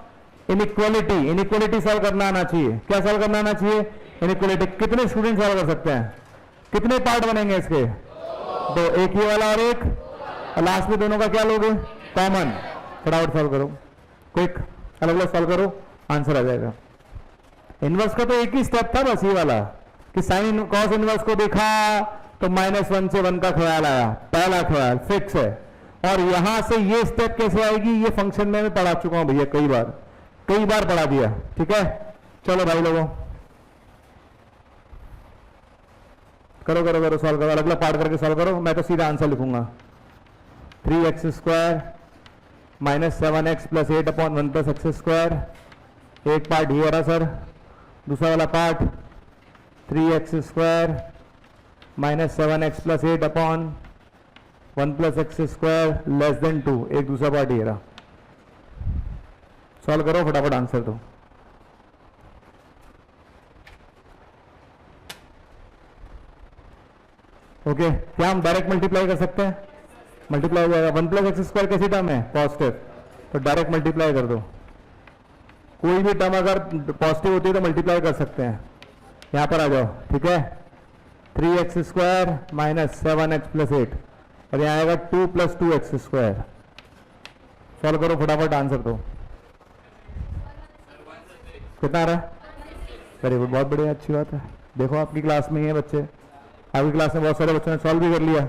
A: inequality. Inequality solve करना आना चाहिए। क्या सॉल्व करना आना चाहिए? इनइक्वालिटी। कितने स्टूडेंट सॉल्व कर सकते हैं? कितने पार्ट बनेंगे इसके? 2। एक ही वाला और एक, और लास्ट में दोनों का क्या लोगे? कॉमन। फटाफट सॉल्व करो, क्विक, अलग अलग सॉल्व करो, आंसर आ जाएगा। इनवर्स का तो एक ही स्टेप था बस, ये वाला कि साइन कॉस इनवर्स को देखा तो -1 से 1 का ख्याल आया, पहला ख्याल फिक्स है। और यहां से ये स्टेप कैसे आएगी? ये फंक्शन में मैं पढ़ा चुका हूं भैया, कई बार पढ़ा दिया। ठीक है, चलो भाई लोगों करो करो करो, सॉल्व करो, अलग अलग पार्ट करके सॉल्व करो। मैं तो सीधा आंसर लिखूंगा। 3x² -7x + 8/1 + x²। एक पार्ट ये रहा सर। दूसरा वाला पार्ट 3x² -7x + 8/1 + x² <2। एक दूसरा पार्ट ये रहा। सॉल्व करो फटाफट, आंसर दो। 3x² -7x + 8/1 + x² 1 + x² <2 एक दूसरा पार्ट ये रहा। सॉल्व करो फटाफट, आंसर दो। 3x² -7x + 8/1 + x² 1 + x² 2 एक दूसरा पार्ट ये रहा। सॉल्व करो फटाफट, आंसर दो। ओके, क्या हम डायरेक्ट मल्टीप्लाई कर सकते हैं? मल्टीप्लाई हो जाएगा, 1 प्लस एक्स स्क्वायर कैसी टर्म है? पॉजिटिव, तो डायरेक्ट मल्टीप्लाई कर दो। कोई भी टर्म अगर पॉजिटिव होती है तो मल्टीप्लाई कर सकते हैं। यहां पर आ जाओ, ठीक है। 3x square minus 7x plus 8 और यहाँ आएगा 2 प्लस 2x स्क्वायर। सॉल्व करो फटाफट, आंसर दो। कितना आ रहा है? वेरी गुड, बहुत बढ़िया, अच्छी बात है। देखो आपकी क्लास में ही है बच्चे, आपकी क्लास में बहुत सारे बच्चों ने सॉल्व भी कर लिया,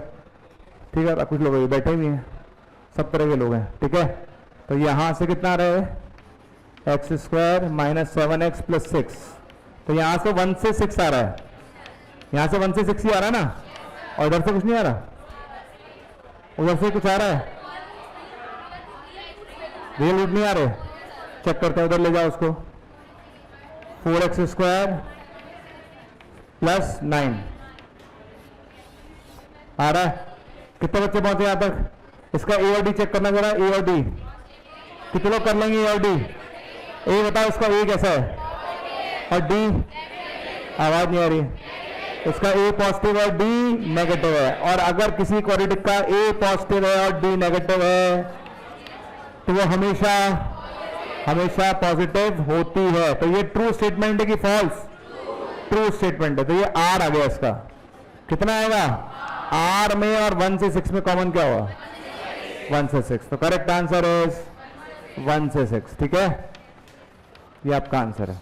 A: ठीक है। कुछ लोग बैठे भी हैं, सब तरह के लोग हैं, ठीक है। तो यहाँ से कितना आ रहा है? X square minus 7x plus 6, तो यहाँ से 1 से 6 आ रहा है, यहाँ से 1 से 6 ही आ रहा है ना, और इधर से कुछ नहीं आ रहा, उधर से कुछ आ रहा है? रियल रूट नहीं आ रहे, चेक करते हैं, उधर ले जाओ उसको। 4x स्क्वायर प्लस 9 आ रहा है। कितने बच्चे पहुंचे यहां तक? इसका ए और डी चेक करना जरा, ए और डी कितने लोग कर लेंगे? ए और डी, ए बताओ इसका ए कैसा है और डी, आवाज नहीं आ रही। इसका ए पॉजिटिव और डी नेगेटिव है, और अगर किसी क्वाड्रेटिक का ए पॉजिटिव है और डी नेगेटिव है तो वो हमेशा हमेशा पॉजिटिव होती है। तो ये ट्रू स्टेटमेंट है कि फॉल्स? ट्रू स्टेटमेंट है। तो ये आर आ गया, इसका कितना आएगा? आर में और 1 से 6 में कॉमन क्या हुआ? 1 से 6, तो करेक्ट आंसर इज 1 से 6, ठीक है। ये आपका आंसर है।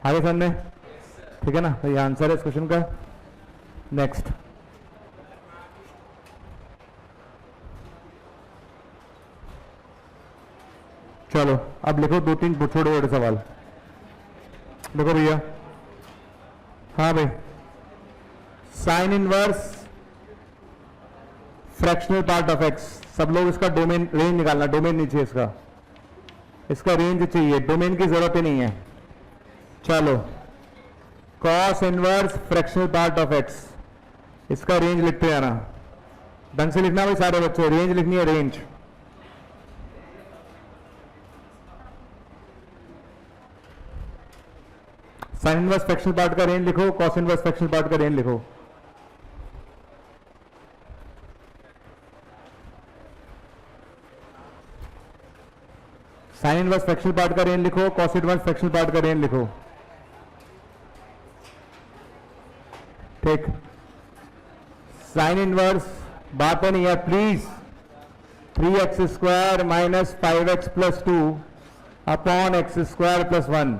A: आगे समझ में, ठीक है ना। तो ये आंसर है इस क्वेश्चन का। नेक्स्ट, चलो अब लिखो 2-3 छोटे छोटे सवाल। देखो भैया, हाँ भाई, sine inverse fractional part of x, सब लोग इसका डोमेन रेंज निकालना। डोमेन नहीं चाहिए इसका, इसका रेंज चाहिए, डोमेन की जरूरत ही नहीं है। चलो, cos inverse fractional part of x, इसका रेंज लिखते हैं ना, ढंग से लिखना भाई सारे बच्चे, रेंज लिखनी है, range. Sine inverse fractional part का रेंज लिखो, कॉस इनवर्स फ्रैक्शनल पार्ट का रेंज लिखो। साइन इनवर्स फ्रैक्शनल पार्ट का रेंज लिखो, कॉस इनवर्स फ्रैक्शनल पार्ट का रेंज लिखो, ठीक। साइन इनवर्स बात नहीं है please. 3x square minus 5x plus 2 upon x square plus 1,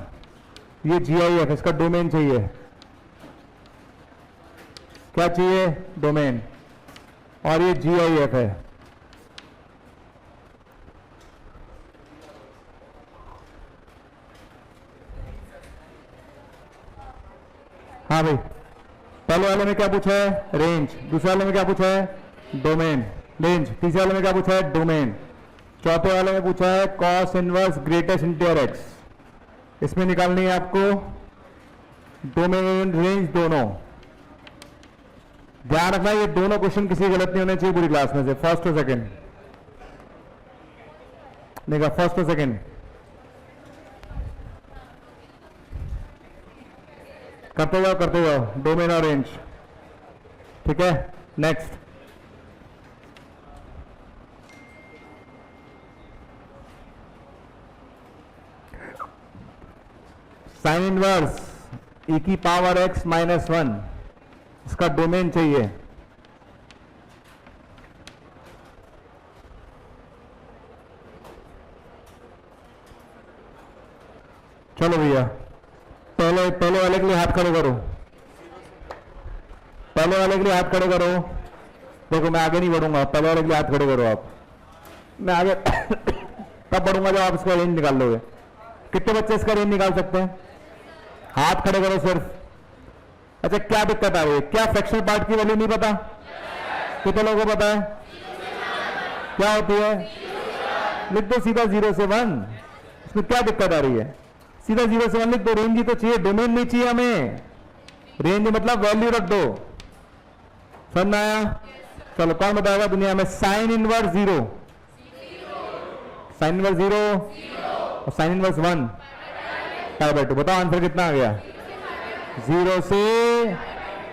A: ये GIF, इसका डोमेन चाहिए। क्या चाहिए? डोमेन, और ये GIF है। हाँ भाई, पहले वाले में क्या पूछा है? रेंज। दूसरे वाले में क्या पूछा है? डोमेन। रेंज। तीसरे वाले में क्या पूछा है? डोमेन। चौथे वाले में पूछा है cos inverse greatest interior x, इसमें निकालनी है आपको डोमेन रेंज दोनों। ध्यान रखना, ये दोनों क्वेश्चन किसी गलत नहीं होने चाहिए पूरी क्लास में से, फर्स्ट और सेकंड। देखा, फर्स्ट और सेकंड करते जाओ, डोमेन और रेंज, ठीक है। नेक्स्ट, साइन इनवर्स e की पावर x माइनस 1, इसका डोमेन चाहिए। चलो भैया, पहले वाले के लिए हाथ खड़े करो, पहले वाले के लिए हाथ खड़े करो। देखो मैं आगे नहीं बढ़ूंगा, पहले वाले के लिए हाथ खड़े करो आप। मैं आगे तब बढ़ूंगा जब आप इसका रेंज निकाल लोगे। कितने बच्चे इसका रेंज निकाल सकते हैं? हाथ खड़े करो सिर्फ। अच्छा, क्या दिक्कत आ रही है? क्या फ्रैक्शनल पार्ट की वैल्यू नहीं पता? कितने लोगों को पता है? क्या होती है? लिख दो सीधा 0 से 1, इसमें क्या दिक्कत आ रही है? सीधा 0 से 1 लिख दो। रेंज ही तो चाहिए, डोमेन नहीं चाहिए हमें। रेंज मतलब वैल्यू रख दो, समझ में आया? चलो, कौन बताएगा दुनिया में साइन इनवर्स 0, साइन इनवर्स 0 और साइन इनवर्स 1 पाई बाय 2? बताओ आंसर कितना आ गया? 0 से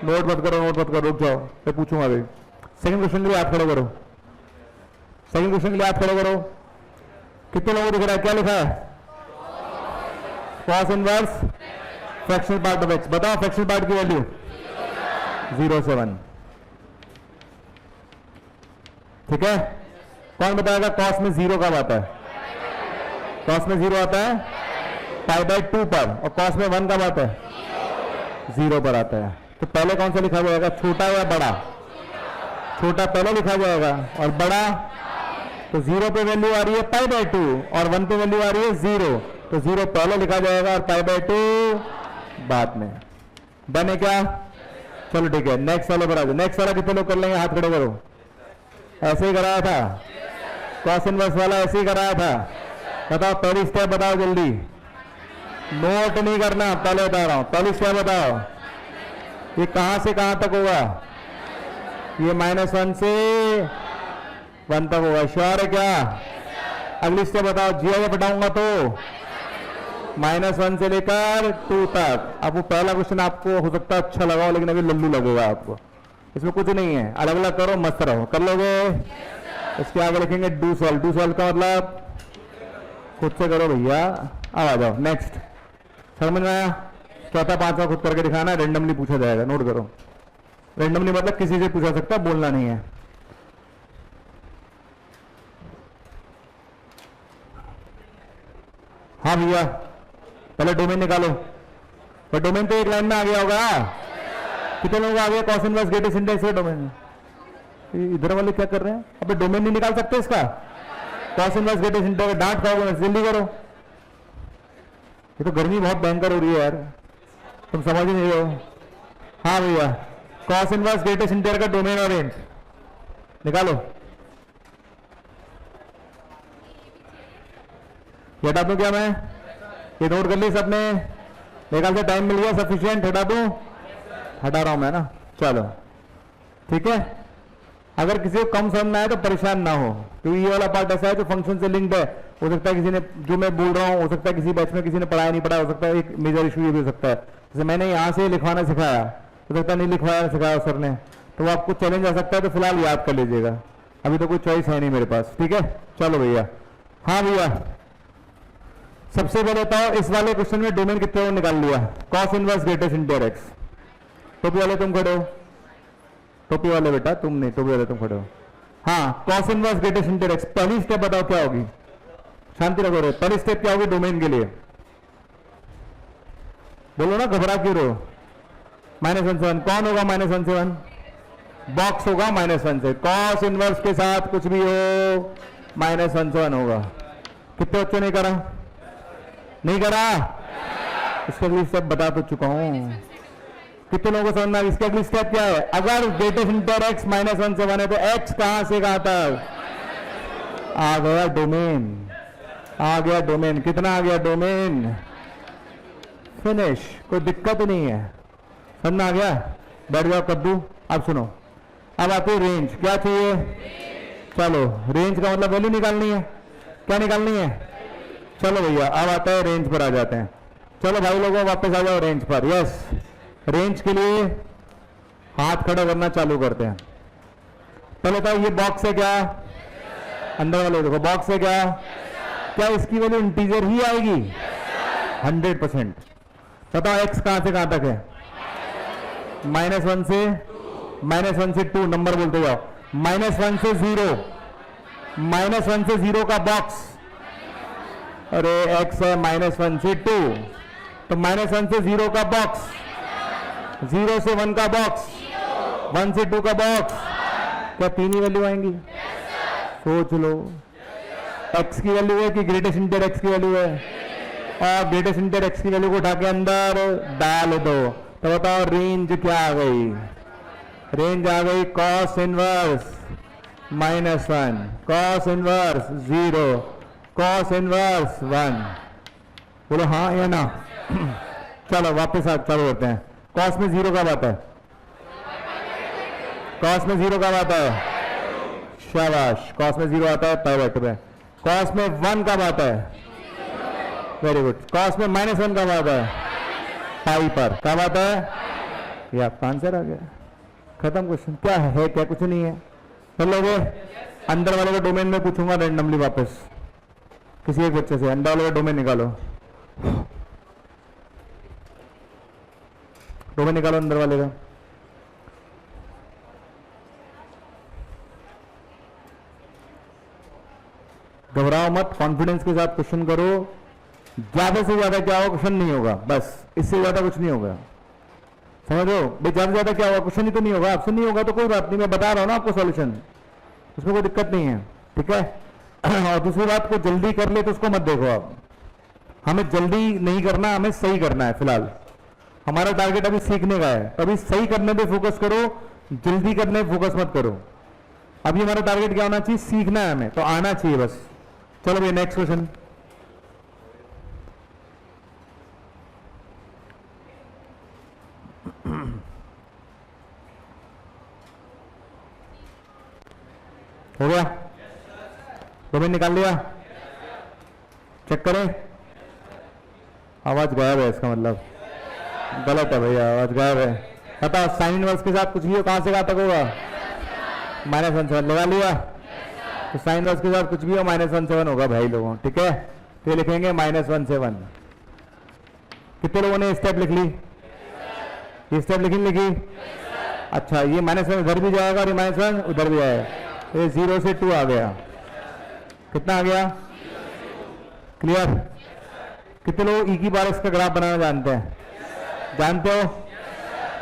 A: नोट मत करो, नोट मत करो, रुक जाओ, मैं पूछूंगा अभी। सेकंड क्वेश्चन के लिए हाथ खड़े करो, सेकंड क्वेश्चन के लिए हाथ खड़े करो। कितने लोगों को दिख रहा है, क्या लिखा है? Cos inverse fractional part of x. बताओ फ्रैक्शनल पार्ट की वैल्यू 0 से 1। ठीक है, कौन बताएगा कॉस में 0 कब आता है? कॉस में 0 आता है पाई बाय 2 पर, और कॉस में 1 कब आता है? 0 पर आता है। तो पहले कौन सा लिखा जाएगा, छोटा या बड़ा? छोटा पहले लिखा जाएगा, और बड़ा तो 0 पे वैल्यू आ रही है पाई बाय 2 और 1 पे वैल्यू आ रही है 0, तो 0 पहले लिखा जाएगा और पाई बाय 2 बाद में। डन है क्या? चलो ठीक है, नेक्स्ट वाले पर आ जाओ। नेक्स्ट वाला कितने लोग कर लेंगे, हाथ खड़े करो। ऐसे ही कराया था कॉस इनवर्स वाला, ऐसे ही कराया था। बताओ पहली स्टेप बताओ जल्दी, नोट नहीं करना, पहले बता रहा हूं। पहली स्टेप बताओ, ये कहां से कहां तक होगा? ये -1 से 1 तक होगा। श्योर है क्या? अगली स्टेप बताओ, जी बताऊंगा तो -1 से लेकर 2 तक। अब वो पहला क्वेश्चन आपको हो सकता है अच्छा लगा हो, लेकिन अभी लल्लू लगेगा आपको। इसमें कुछ नहीं है, अलग अलग करो, मस्त रहो, कर लोगे। इसके आगे लिखेंगे डू सॉल्व। डू सॉल्व का मतलब खुद से करो भैया। अब आ जाओ नेक्स्ट, समझ में आया? चौथा पांचवा खुद करके दिखाना, रेंडमली पूछा जाएगा, नोट करो। रेंडमली मतलब किसी से पूछा सकता, बोलना नहीं है। हाँ भैया, पहले डोमेन निकालो। पर डोमेन तो एक लाइन में आ गया होगा। कितने लोग आ गए कॉस इनवर्स ग्रेटेस्ट इंडेक्स के डोमेन? इधर वाले क्या कर रहे हैं? अबे डोमेन नहीं निकाल सकते इसका? कॉस इनवर्स ग्रेटेस्ट इंडेक्स डांट खाओगे, जल्दी करो। ये तो गर्मी बहुत भयंकर हो रही है यार, तुम समझ ही नहीं हो। हाँ भैया, कॉस इनवर्स ग्रेटेस्ट इंटीग्रल का डोमेन और रेंज निकालो। ये हटा दूं क्या मैं? ये नोट कर ली सबने? निकाल से टाइम मिल गया सफिशिएंट, हटा दूं? हटा रहा हूं मैं ना, चलो ठीक है। अगर किसी को कम समझ में आए तो परेशान ना हो, क्योंकि ये वाला पार्ट ऐसा है जो फंक्शन से लिंक्ड है। हो सकता है किसी ने, जो मैं बोल रहा हूँ, हो सकता है किसी बैच में किसी ने पढ़ाया नहीं पढ़ाया, हो सकता है एक मेजर इशू ये भी हो सकता है। जैसे मैंने यहाँ से लिखवाना सिखाया, हो सकता है नहीं लिखवाया सिखाया सर ने, तो वो आपको चैलेंज आ सकता है। तो फिलहाल याद कर लीजिएगा, अभी तो कोई चॉइस है नहीं मेरे पास, ठीक है। चलो भैया, हाँ भैया, सबसे पहले बताओ इस वाले क्वेश्चन में डोमेन कितने निकाल लिया? Cos inverse greatest integral x. टोपी वाले तुम खड़े हो, टोपी वाले बेटा तुम नहीं, टोपी वाले तुम खड़े हो। हाँ, cos inverse greatest integral x, पहली स्टेप बताओ क्या होगी? शांति रखो रे, पहली स्टेप क्या होगी डोमेन के लिए? बोलो ना, घबरा क्यों रहो? -1 से 1, कौन होगा -1 से 1? बॉक्स होगा -1 से। कॉस इनवर्स के साथ कुछ भी हो -1 से 1 होगा। कितने बच्चों ने करा? नहीं करा? इसके अगली स्टेप बता तो चुका हूं, कितने लोगों को समझना? इसके अगली स्टेप क्या है? अगर ग्रेटेस्ट इंटीग्रल एक्स -1 से 1 है तो एक्स कहां से कहां तक आ गया? डोमेन आ गया, डोमेन कितना आ गया? डोमेन फिनिश, कोई दिक्कत नहीं है, समझ आ गया? बैठ जाओ कद्दू। अब सुनो, अब आती है रेंज। क्या चाहिए? चलो, रेंज का मतलब वैल्यू निकालनी है। क्या निकालनी है? चलो भैया, अब आता है रेंज पर आ जाते हैं। चलो भाई लोगों, वापस आ जाओ रेंज पर। यस, रेंज के लिए हाथ खड़ा करना चालू करते हैं। पहले बताओ ये बॉक्स है क्या? अंदर वाले देखो, बॉक्स है क्या? क्या इसकी वैल्यू इंटीजर ही आएगी? 100%। बताओ एक्स कहां से कहां तक है? -1 से 2, नंबर बोलते जाओ। -1 से 0, -1 से 0 का बॉक्स। अरे एक्स है -1 से 2, तो -1 से 0 का बॉक्स, 0 से 1 का बॉक्स, 1 से 2 का बॉक्स। क्या तीन ही वैल्यू आएंगी? सोच लो, एक्स की वैल्यू है कि ग्रेटेस्ट इंटीजर एक्स की वैल्यू है? और ग्रेटेस्ट इंटीजर एक्स की वैल्यू को उठा के अंदर डाल दो, तो बताओ रेंज क्या आ गई? रेंज आ गई cos inverse -1, cos inverse 0, cos inverse 1। बोलो हाँ या ना? चलो वापस चालू करते हैं। कॉस में 0 कब आता है? कॉस में 0 कब आता है? शाबाश, कॉस में 0 आता है पाई बाय 2 में। कॉस में 1 कब आता है? Very good. कॉस में -1 कब आता है? पाई पर। कब आता है? ये आपका आंसर आ गया, खत्म क्वेश्चन। क्या है क्या, कुछ नहीं है। कर लोगे? अंदर वाले का डोमेन में पूछूंगा रैंडमली वापस, किसी एक बच्चे से अंदर वाले का डोमेन निकालो, डोमेन निकालो अंदर वाले का। घबराओ मत, कॉन्फिडेंस के साथ क्वेश्चन करो। ज्यादा से ज्यादा क्या होगा, क्वेश्चन नहीं होगा, बस इससे ज्यादा कुछ नहीं होगा। समझ लो भाई, ज्यादा से ज्यादा क्या होगा, क्वेश्चन ही तो नहीं होगा। ऑप्शन नहीं होगा तो कोई बात नहीं, मैं बता रहा हूं ना आपको सॉल्यूशन, उसमें कोई दिक्कत नहीं है, ठीक है। और दूसरी बात को जल्दी कर ले तो उसको मत देखो आप, हमें जल्दी नहीं करना, हमें सही करना है। फिलहाल हमारा टारगेट अभी सीखने का है, तो अभी सही करने पे फोकस करो, जल्दी करने पे फोकस मत करो। अभी हमारा टारगेट क्या होना चाहिए, सीखना है हमें, तो आना चाहिए बस। चलो भैया नेक्स्ट क्वेश्चन। हो गया? डोमेन निकाल लिया? चेक करें। आवाज गायब है, इसका मतलब गलत है भैया, आवाज गायब है। पता साइन इनवर्स के साथ कुछ भी हो, कहां से कहां तक होगा? -1/7 लगा लिया, तो साइन इनवर्स के साथ कुछ भी हो -1/7 होगा भाई लोगों, ठीक है। तो ये लिखेंगे -1/7। कितने लोगों ने स्टेप लिख ली? ये स्टेप लिखी? अच्छा, ये -1 इधर भी जाएगा और ये -1 उधर भी आएगा, ये 0 से 2 आ गया। कितना आ गया? क्लियर? कितने लोग e की पावर x का ग्राफ बनाना जानते हैं? जानते हो?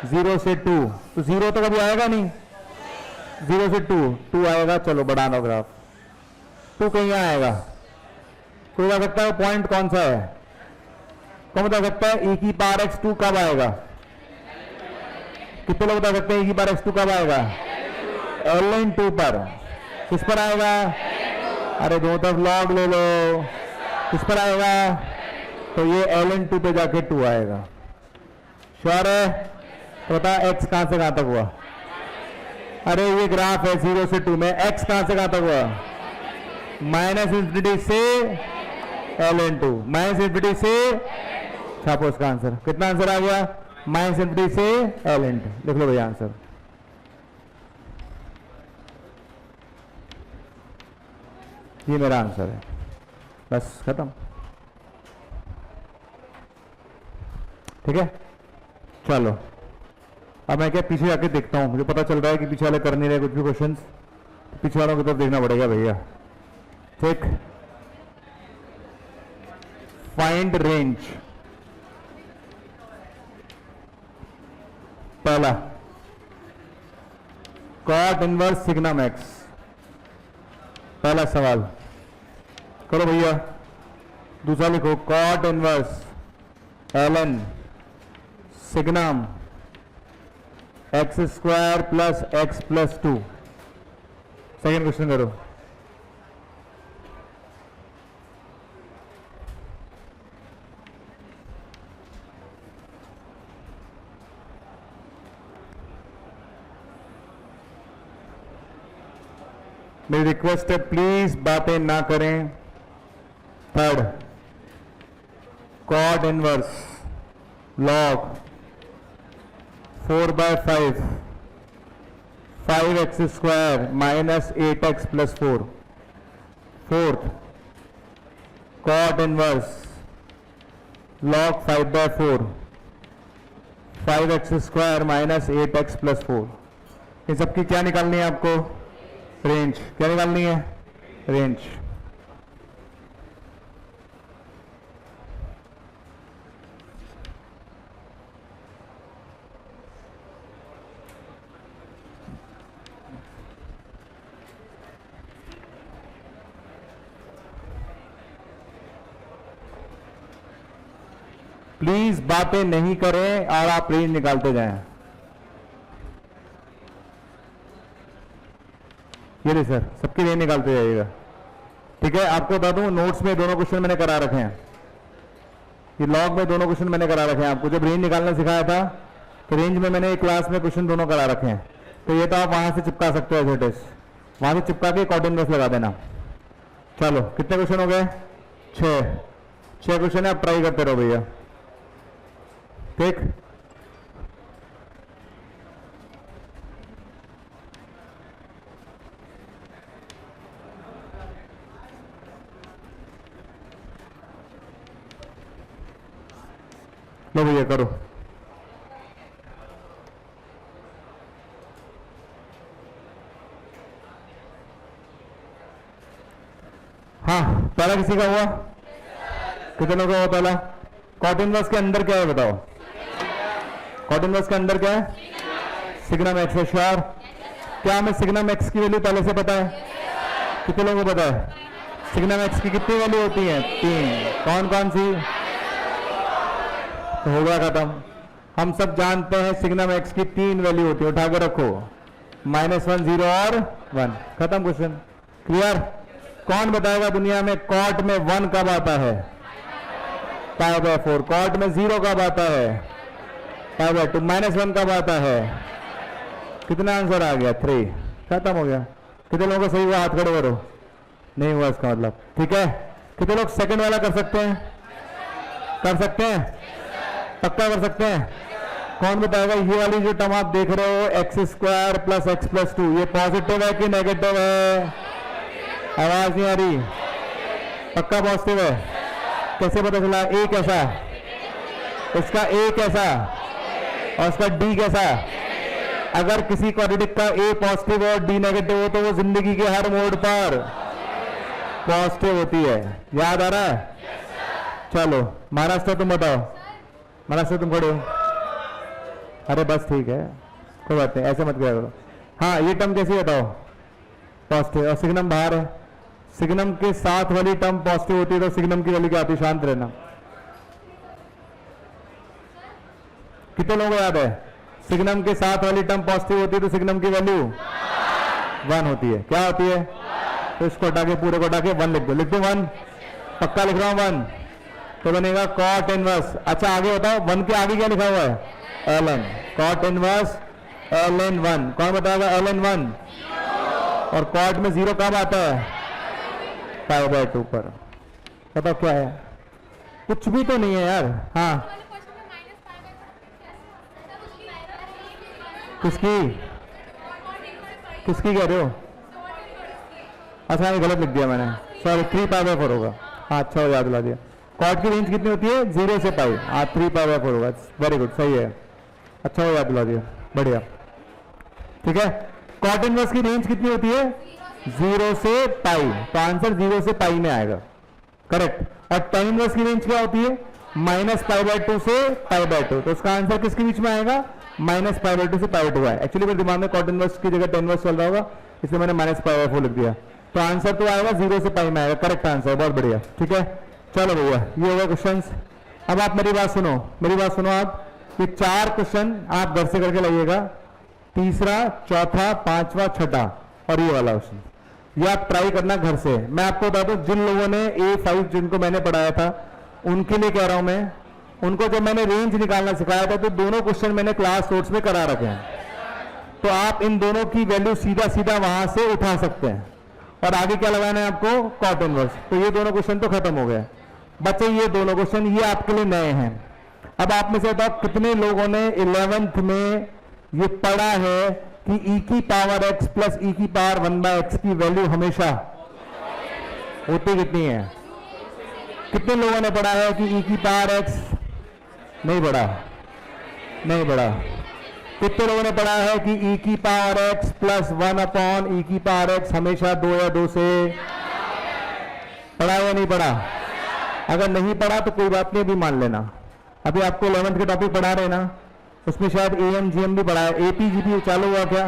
A: 0 से 2, तो 0 तो कभी आएगा नहीं, 0 से 2 आएगा। चलो बढ़ा लो ग्राफ, 2 कहीं आएगा। कोई बता सकता है पॉइंट कौन सा है? कौन बता सकता है e की पावर x 2 कब आएगा? कितने लोग बता सकते हैं e की पावर x 2 कब आएगा? ln2 पर। किस पर आएगा? अरे दोनों तरफ लॉग ले लो, किस पर आएगा? तो ये ln2 पे जाके 2 आएगा। श्योर है? तो बता x कहां से कहां तक हुआ? अरे ये ग्राफ है 0 से 2 में, x कहां से कहां तक हुआ? -∞ से ln2, -∞ से, छापो इसका आंसर। कितना आंसर आ गया? -∞ से ln2। लिख लो भैया आंसर। ये मेरा आंसर है, बस खत्म, ठीक है। चलो अब मैं क्या पीछे जाके देखता हूं, मुझे पता चल रहा है कि पीछे वाले कर नहीं रहे कुछ भी क्वेश्चंस, पीछे वालों की तरफ देखना पड़ेगा भैया, ठीक। फाइंड रेंज, पहला कॉट इनवर्स सिग्नम एक्स, पहला सवाल करो भैया। दूसरा लिखो cot inverse ln signum x² + x + 2। Second question करो। मेरी रिक्वेस्ट है प्लीज बातें ना करें। Third, cot inverse log 4/5 5x² - 8x + 4। Fourth, cot inverse log 5/4 5x² - 8x + 4। इन सबकी क्या निकालनी है आपको? रेंज। क्या निकालनी है? रेंज। प्लीज बातें नहीं करें और आप रेंज निकालते जाएं। ये नहीं सर, सबकी रेंज निकालते जाइएगा, ठीक है। आपको बता दूं नोट्स में दोनों क्वेश्चन मैंने करा रखे हैं, ये लॉग में दोनों क्वेश्चन मैंने करा रखे हैं। आपको जब रेंज निकालना सिखाया था तो रेंज में मैंने एक क्लास में क्वेश्चन दोनों करा रखे हैं, तो ये तो आप वहां से चिपका सकते हो, एज इट इज वहां से चिपका के कॉट इनवर्स लगा देना। चलो कितने क्वेश्चन हो गए? 6 क्वेश्चन है, आप ट्राई करते रहो भैया, ठीक। लो भैया करो। हाँ पहला किसी का हुआ? कितने लोगों का हुआ पहला? कॉट इनवर्स के अंदर क्या है बताओ? कॉट इनवर्स के अंदर क्या है? सिग्नम एक्स है। श्योर? क्या हमें सिग्नम एक्स की वैल्यू पहले से पता है? कितने लोगों को पता है? सिग्नम एक्स की कितनी वैल्यू होती है? 3। कौन कौन सी? तो हो गया खत्म। हम सब जानते हैं सिग्नम एक्स की 3 वैल्यू होती है। उठा के रखो, -1, 0 और 1। खत्म क्वेश्चन। क्लियर? कौन बताएगा दुनिया में कॉट में 1 कब आता है? π/4। कॉट में 0 कब आता है? π/2। -1 कब आता है? कितना आंसर आ गया? 3। खत्म हो गया। कितने लोगों को सही हुआ? हाथ खड़े करो। नहीं हुआ इसका मतलब। ठीक है, कितने लोग सेकंड वाला कर सकते हैं? कर सकते हैं? पक्का कर सकते हैं? कौन बताएगा ये वाली जो टर्म आप देख रहे हो x² + x + 2, ये पॉजिटिव है कि नेगेटिव है? आवाज नहीं आ रही। पक्का पॉजिटिव है? कैसे पता चला? ए कैसा? इसका ए कैसा और इसका डी कैसा? अगर किसी क्वाड्रेटिक का ए पॉजिटिव और डी नेगेटिव हो तो वो जिंदगी के हर मोड पर पॉजिटिव होती है। याद आ रहा है? चलो महाराष्ट्र तुम बताओ। महाराष्ट्र तुम खड़े हो? अरे बस ठीक है, कोई बात नहीं, ऐसे मत किया करो। हाँ ये टर्म कैसी बताओ? पॉजिटिव। और सिग्नम बाहर है। सिग्नम के साथ वाली टर्म पॉजिटिव होती है तो सिग्नम की वैल्यू क्या आती है? शांत रहना। कितने लोगों को याद है? सिग्नम के साथ वाली टर्म पॉजिटिव होती है तो सिग्नम की वैल्यू 1 होती है। क्या होती है? तो इसको हटा के पूरे को हटा के 1 लिख दो। लिख दो 1। पक्का लिख रहा हूं 1। तो बनेगा कॉट इनवर्स। अच्छा आगे बताओ 1 के आगे क्या लिखा हुआ है? ln। Cot inverse ln 1। कौन बताएगा ln 1? और कॉट में 0 कब आता है? π/2 पर। बताओ क्या है? कुछ भी तो नहीं है यार। हाँ किसकी किसकी कह रहे हो? अच्छा ये गलत लिख दिया मैंने, सॉरी। 3π/4 होगा। हाँ अच्छा हो, याद दिला दिया। कॉट की रेंज कितनी होती है? 0 से पाई। हाँ 3π/4 होगा। वेरी गुड, सही है। अच्छा हो, याद दिला दिया, बढ़िया। ठीक है, कॉट इनवर्स की रेंज कितनी होती है? 0 से पाई। तो आंसर 0 से पाई में आएगा। करेक्ट। और tan इनवर्स की रेंज क्या होती है? -π/2 से π/2। तो उसका आंसर किसके बीच में आएगा? -π/2 से π/2 है। एक्चुअली मेरे दिमाग में कॉट इनवर्स की जगह tan इनवर्स चल रहा होगा, इसलिए मैंने -π/4 लिख दिया। तो आंसर तो आएगा 0 से पाई में आएगा। करेक्ट आंसर, बहुत बढ़िया। ठीक है, चलो भैया ये होगा क्वेश्चंस। अब आप मेरी बात सुनो, मेरी बात सुनो आप। ये 4 क्वेश्चन आप घर से करके लाइएगा। तीसरा, चौथा, 5वां, 6ठा और ये वाला क्वेश्चन, ये आप ट्राई करना घर से। मैं आपको बता दूं, जिन लोगों ने A5 जिनको मैंने पढ़ाया था उनके लिए कह रहा हूं मैं, उनको जब मैंने रेंज निकालना सिखाया था तो दोनों क्वेश्चन मैंने क्लास नोट्स में करा रखे हैं। तो आप इन दोनों की वैल्यू सीधा सीधा वहां से उठा सकते हैं। और आगे क्या लगाना है आपको? Cot inverse. तो ये दोनों क्वेश्चन तो खत्म हो गए बच्चे। ये दोनों क्वेश्चन ये आपके लिए नए हैं। अब आप में से बताओ कितने लोगों ने 11th में ये पढ़ा है कि e⁻x + e⁻1/x की वैल्यू हमेशा होती कितनी है? कितने लोगों ने पढ़ा है कि e⁻x नहीं पढ़ा? नहीं पढ़ा। कितने लोगों ने पढ़ा है कि e⁻x + 1/e⁻x हमेशा 2 या 2 से? पढ़ा या नहीं पढ़ा? अगर नहीं पढ़ा तो कोई बात नहीं, भी मान लेना। अभी आपको 11th के टॉपिक पढ़ा रहे ना, उसमें शायद AM GM भी पढ़ा है। AP GP चालू हुआ क्या?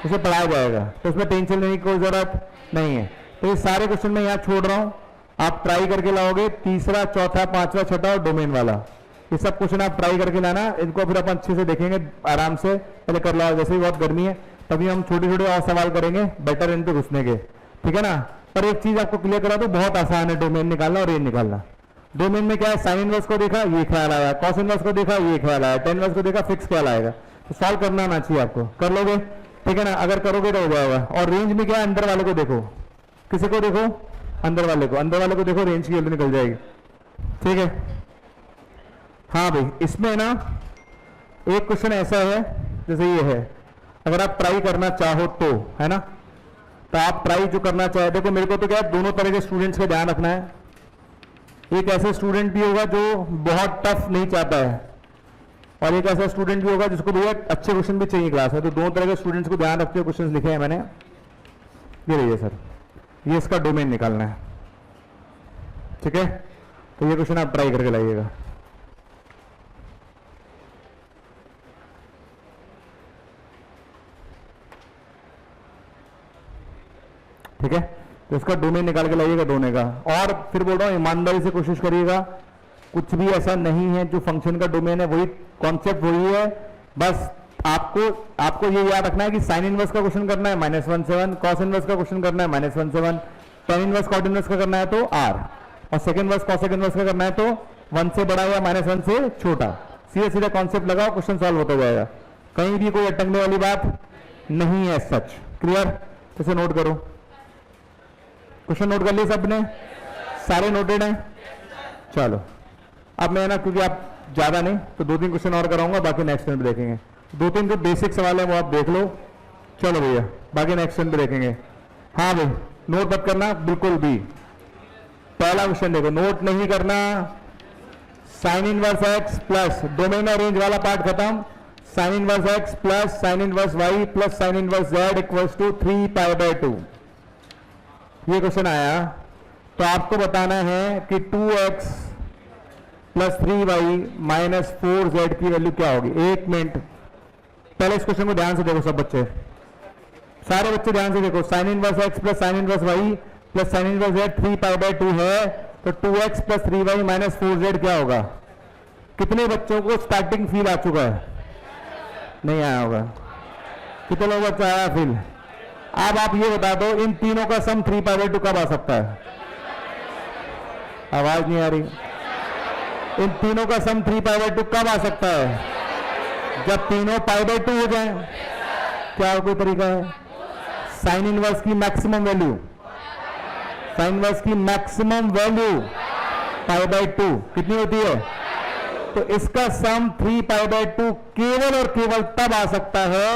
A: उसे पढ़ाया जाएगा, तो उसमें टेंशन लेने की कोई जरूरत नहीं है। तो ये सारे क्वेश्चन मैं यहाँ छोड़ रहा हूँ, आप ट्राई करके लाओगे। तीसरा, चौथा, 5वां, 6ठा और डोमेन वाला, ये सब क्वेश्चन आप ट्राई करके लाना। इनको फिर अपन अच्छे से देखेंगे, आराम से पहले कर लो। जैसे ही बहुत गर्मी है तभी हम छोटे छोटे और सवाल करेंगे, बेटर इनके घुसने के। ठीक है ना? पर एक चीज आपको क्लियर करा दो, बहुत आसान है डोमेन निकालना और रेंज निकालना। डोमेन में क्या है? साइन इनवर्स को देखा, ये ख्याल आया। कॉस इनवर्स को देखा, ये ख्याल आया। tan इनवर्स को देखा, फिक्स ख्याल आएगा। तो सॉल्व करना आना चाहिए आपको। कर लोगे? ठीक है ना? अगर करोगे तो हो जाएगा। और रेंज में क्या है? अंदर वाले को देखो। किसी को देखो? अंदर वाले को। अंदर वाले को देखो, रेंज की वैल्यू निकल जाएगी। ठीक है, हाँ भाई। इसमें ना एक क्वेश्चन ऐसा है, जैसे ये है, अगर आप ट्राई करना चाहो तो, है ना, तो आप ट्राई जो करना चाहे, देखो मेरे को तो क्या है, दोनों तरह के स्टूडेंट्स का ध्यान रखना है। एक ऐसा स्टूडेंट भी होगा जो बहुत टफ नहीं चाहता है, और एक ऐसा स्टूडेंट भी होगा जिसको भैया अच्छे क्वेश्चन भी चाहिए क्लास में। तो दोनों तरह के स्टूडेंट्स को ध्यान रखते हुए क्वेश्चन लिखे हैं मैंने। ये रहिए सर, ये इसका डोमेन निकालना है, ठीक है। तो ये क्वेश्चन आप ट्राई करके लाइएगा। ठीक है, तो इसका डोमेन निकाल के लाइएगा दोनों का। और फिर बोल रहा हूं ईमानदारी से कोशिश करिएगा, कुछ भी ऐसा नहीं है जो फंक्शन का डोमेन है वही कॉन्सेप्ट वही है। बस आपको ये याद रखना है कि साइन इनवर्स का क्वेश्चन करना है -1/7, कॉस इनवर्स का क्वेश्चन करना है -1/7, टेन इनवर्स कॉट इनवर्स का करना है तो r, और सेकंड इनवर्स कॉसेक इनवर्स का करना है तो 1 से बड़ा या -1 से छोटा। सीधे सीधे कॉन्सेप्ट लगाओ, क्वेश्चन सॉल्व होता जाएगा। कहीं भी कोई अटकने वाली बात नहीं है सच। क्लियर? इसे नोट करो। क्वेश्चन नोट कर लिए सबने? सारे नोटेड हैं? चलो अब मैं ना, क्योंकि आप ज्यादा नहीं तो 2-3 क्वेश्चन और कराऊंगा, बाकी नेक्स्ट टाइम पे देखेंगे। 2-3 जो बेसिक सवाल है वो आप देख लो। चलो भैया बाकी नेक्स्ट टाइम पे देखेंगे। हाँ भाई नोट मत करना बिल्कुल भी। पहला क्वेश्चन देखो, नोट नहीं करना। Sine inverse x plus domain और रेंज वाला पार्ट खत्म। Sine inverse x plus sine inverse y plus sine inverse z equals to 3π/2। ये क्वेश्चन आया तो आपको बताना है कि 2x plus 3y minus 4z की वैल्यू क्या होगी। 1 मिनट, पहले इस क्वेश्चन को ध्यान से देखो सब बच्चे, सारे बच्चे ध्यान से देखो। Sign inverse x plus sine inverse y plus sine inverse z 3π/2 है, तो 2x plus 3y minus 4z क्या होगा। कितने बच्चों को स्टार्टिंग फील आ चुका है? नहीं आया होगा। कितने लोगों को आया फील? अब आप ये बता दो, इन तीनों का सम 3π/2 कब आ सकता है? आवाज नहीं आ रही। इन तीनों का सम 3π/2 कब आ सकता है? जब तीनों π/2 हो जाए। क्या और कोई तरीका है? साइन इनवर्स की मैक्सिमम वैल्यू, साइन इनवर्स की मैक्सिमम वैल्यू π/2 कितनी होती है? तो इसका सम 3π/2 केवल और केवल तब आ सकता है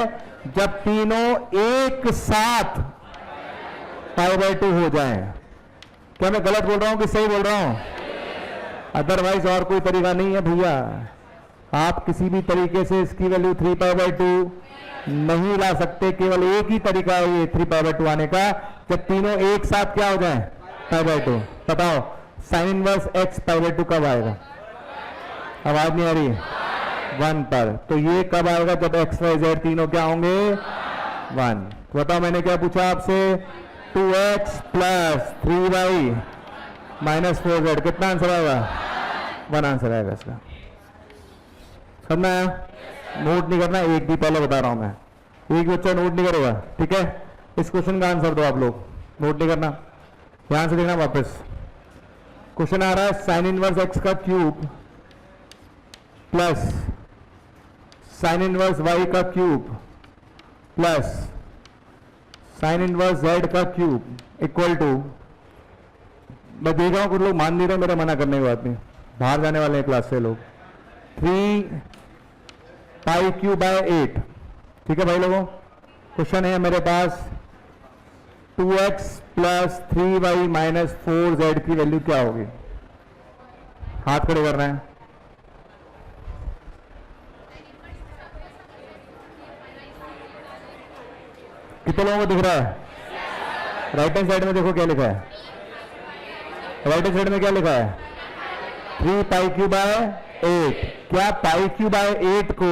A: जब तीनों एक साथ π/2 हो जाएं। क्या मैं गलत बोल रहा हूं कि सही बोल रहा हूं? अदरवाइज और कोई तरीका नहीं है भैया। आप किसी भी तरीके से इसकी वैल्यू 3π/2 नहीं ला सकते। केवल एक ही तरीका है ये 3π/2 आने का, जब तीनों एक साथ क्या हो जाए? π/2। बताओ साइन इनवर्स x π/2 कब आएगा? आवाज नहीं आ रही? 1 पर। तो ये कब आएगा? जब x y z तीनों क्या होंगे? 1। तो बताओ मैंने क्या पूछा आपसे? 2x plus 3y minus 4z कितना आंसर आएगा? 1 आंसर आएगा इसका। समझना है? नोट नहीं करना, एक भी पहले बता रहा हूं मैं। एक बच्चा नोट नहीं करेगा, ठीक है? इस क्वेश्चन का आंसर दो आप लोग, नोट नहीं करना, ध्यान से देखना वापस। क्वेश्चन आ रहा है साइन इनवर्स x का cube plus sine inverse y का cube plus sine inverse z का क्यूब इक्वल टू, मैं देख रहा हूं कुछ लोग मान नहीं रहे, मेरा मना करने की बात नहीं, बाहर जाने वाले हैं क्लास से लोग। 3π/8, ठीक है भाई लोगों। क्वेश्चन है मेरे पास 2x plus 3y minus 4z की वैल्यू क्या होगी? हाथ खड़े करना है। कितने लोगों को दिख रहा है? राइट हैंड साइड में देखो क्या लिखा है। राइट हैंड साइड में क्या लिखा है? 3π/8। क्या π/8 को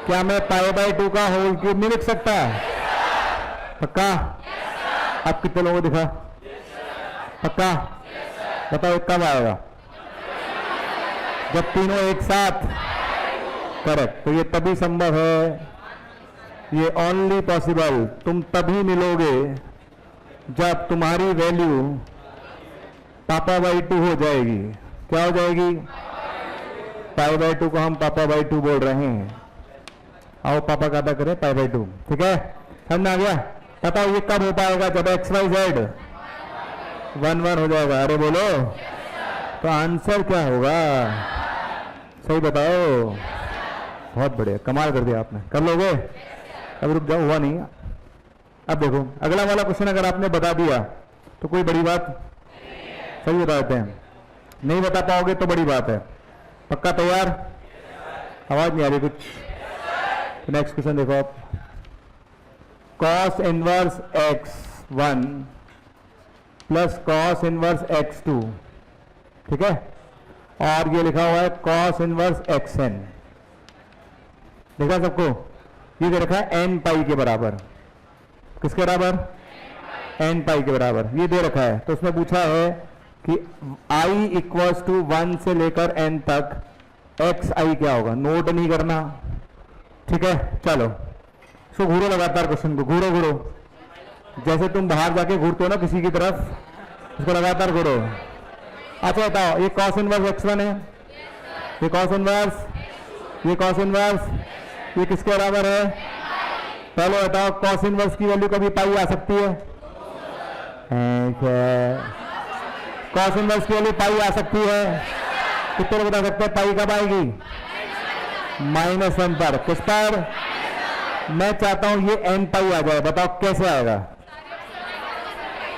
A: क्या मैं π/2 का होल क्यूब नहीं लिख सकता? पक्का? अब कितने लोगों को दिखा? पक्का? बताओ कब आएगा? जब तीनों एक साथ। करेक्ट। तो ये तभी संभव है, ये ओनली पॉसिबल, तुम तभी मिलोगे जब तुम्हारी वैल्यू π/2 हो जाएगी। क्या हो जाएगी? π/2 को हम π/2 बोल रहे हैं। आओ पापा का अदा करें π/2, ठीक है? समझ आ गया? बताओ ये कब हो पाएगा? जब x y z 1 हो जाएगा। अरे बोलो, तो आंसर क्या होगा? सही बताओ। बहुत बढ़िया, कमाल कर दिया आपने। कर लोगे? अब रुक जाओ, हुआ नहीं। अब देखो अगला वाला क्वेश्चन अगर आपने बता दिया तो कोई बड़ी बात, सही बता देते हैं, नहीं बता पाओगे तो बड़ी बात है। पक्का तैयार? आवाज नहीं आ रही कुछ। नेक्स्ट क्वेश्चन देखो आप, cos inverse x1 plus cos inverse x2, ठीक है, और ये लिखा हुआ है cos इनवर्स xn, देखा सबको? ये दे रखा है n पाई के बराबर। किसके बराबर? n पाई के बराबर ये दे रखा है। तो उसमें पूछा है कि i इक्वल्स टू 1 से लेकर n तक xi क्या होगा। नोट नहीं करना, ठीक है। चलो इसको घूरो लगातार, क्वेश्चन को घूरो घूरो, जैसे तुम बाहर जाके घूरते हो ना किसी की तरफ, इसको लगातार घूरो। अच्छा बताओ, ये cos इनवर्स x1 है, ये cos इनवर्स, ये cos इनवर्स, ये किसके बराबर है? पहले बताओ cos इनवर्स की वैल्यू कभी पाई आ सकती है? cos इनवर्स की वैल्यू पाई आ सकती है? कितने लोग बता सकते हैं पाई कब आएगी? -1 पर। किस पर? मैं चाहता हूं ये n पाई आ जाए, बताओ कैसे आएगा?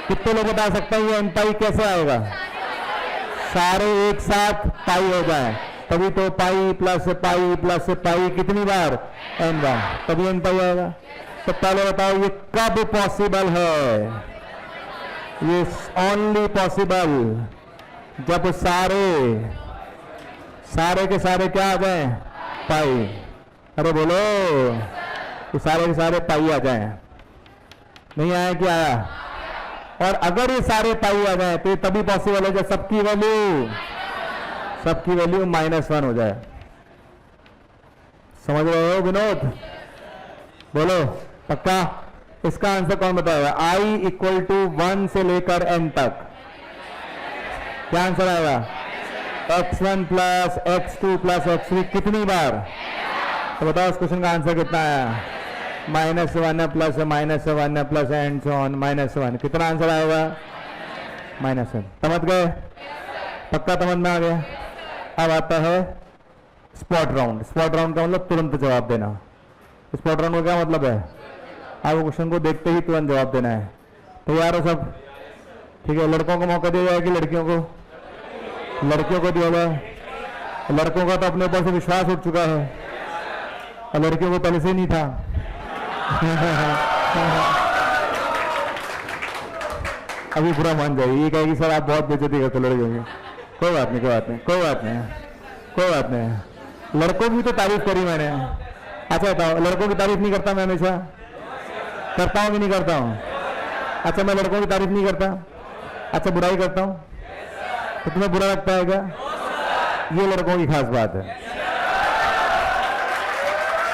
A: कितने लोग बता सकते हैं ये n पाई कैसे आएगा? सारे एक साथ पाई हो जाए, तभी तो पाई प्लस पाई कितनी बार? n बार, तभी n पाई आएगा। तो पहले बताओ ये कब पॉसिबल है? ये ओनली पॉसिबल जब सारे के सारे क्या आ जाए? पाई। अरे बोलो, ये सारे के सारे पाई आ जाए। नहीं आया क्या आया? और अगर ये सारे पाई आ जाए तो ये तभी पॉसिबल है जब सबकी वैल्यू -1 हो जाए। समझ रहे हो विनोद? बोलो पक्का? इसका आंसर कौन बताएगा? i इक्वल टू 1 से लेकर n तक क्या आंसर आएगा? x1 plus x2 plus x3 कितनी बार? तो बताओ उस क्वेश्चन का आंसर कितना आया? -1 plus -1 plus and so on -1। कितना आंसर आएगा? -1। समझ गए? पक्का समझ में आ गया? अब आता है स्पॉट राउंड। स्पॉट राउंड का मतलब तुरंत जवाब देना। स्पॉट राउंड का क्या मतलब है? आपको क्वेश्चन को देखते ही तुरंत जवाब देना है। तैयार हो सब? ठीक है। लड़कों को मौका दिया जाए कि लड़कियों को? लड़कियों को दिया जाए। लड़कों का तो अपने ऊपर से विश्वास उठ चुका है और लड़कियों को पहले से ही नहीं था। अभी बुरा मान जाएगी, ये कहेगी सर आप बहुत बेइज्जती करते लड़कियों की। कोई बात नहीं, कोई बात नहीं, कोई बात नहीं, कोई बात नहीं। लड़कों की तो तारीफ करी मैंने। अच्छा बताओ, लड़कों की तारीफ नहीं करता मैं हमेशा? करता हूँ कि नहीं करता हूँ? अच्छा मैं लड़कों की तारीफ नहीं करता? अच्छा बुराई करता हूँ तो तुम्हें बुरा लगता है क्या? ये लड़कों की खास बात है।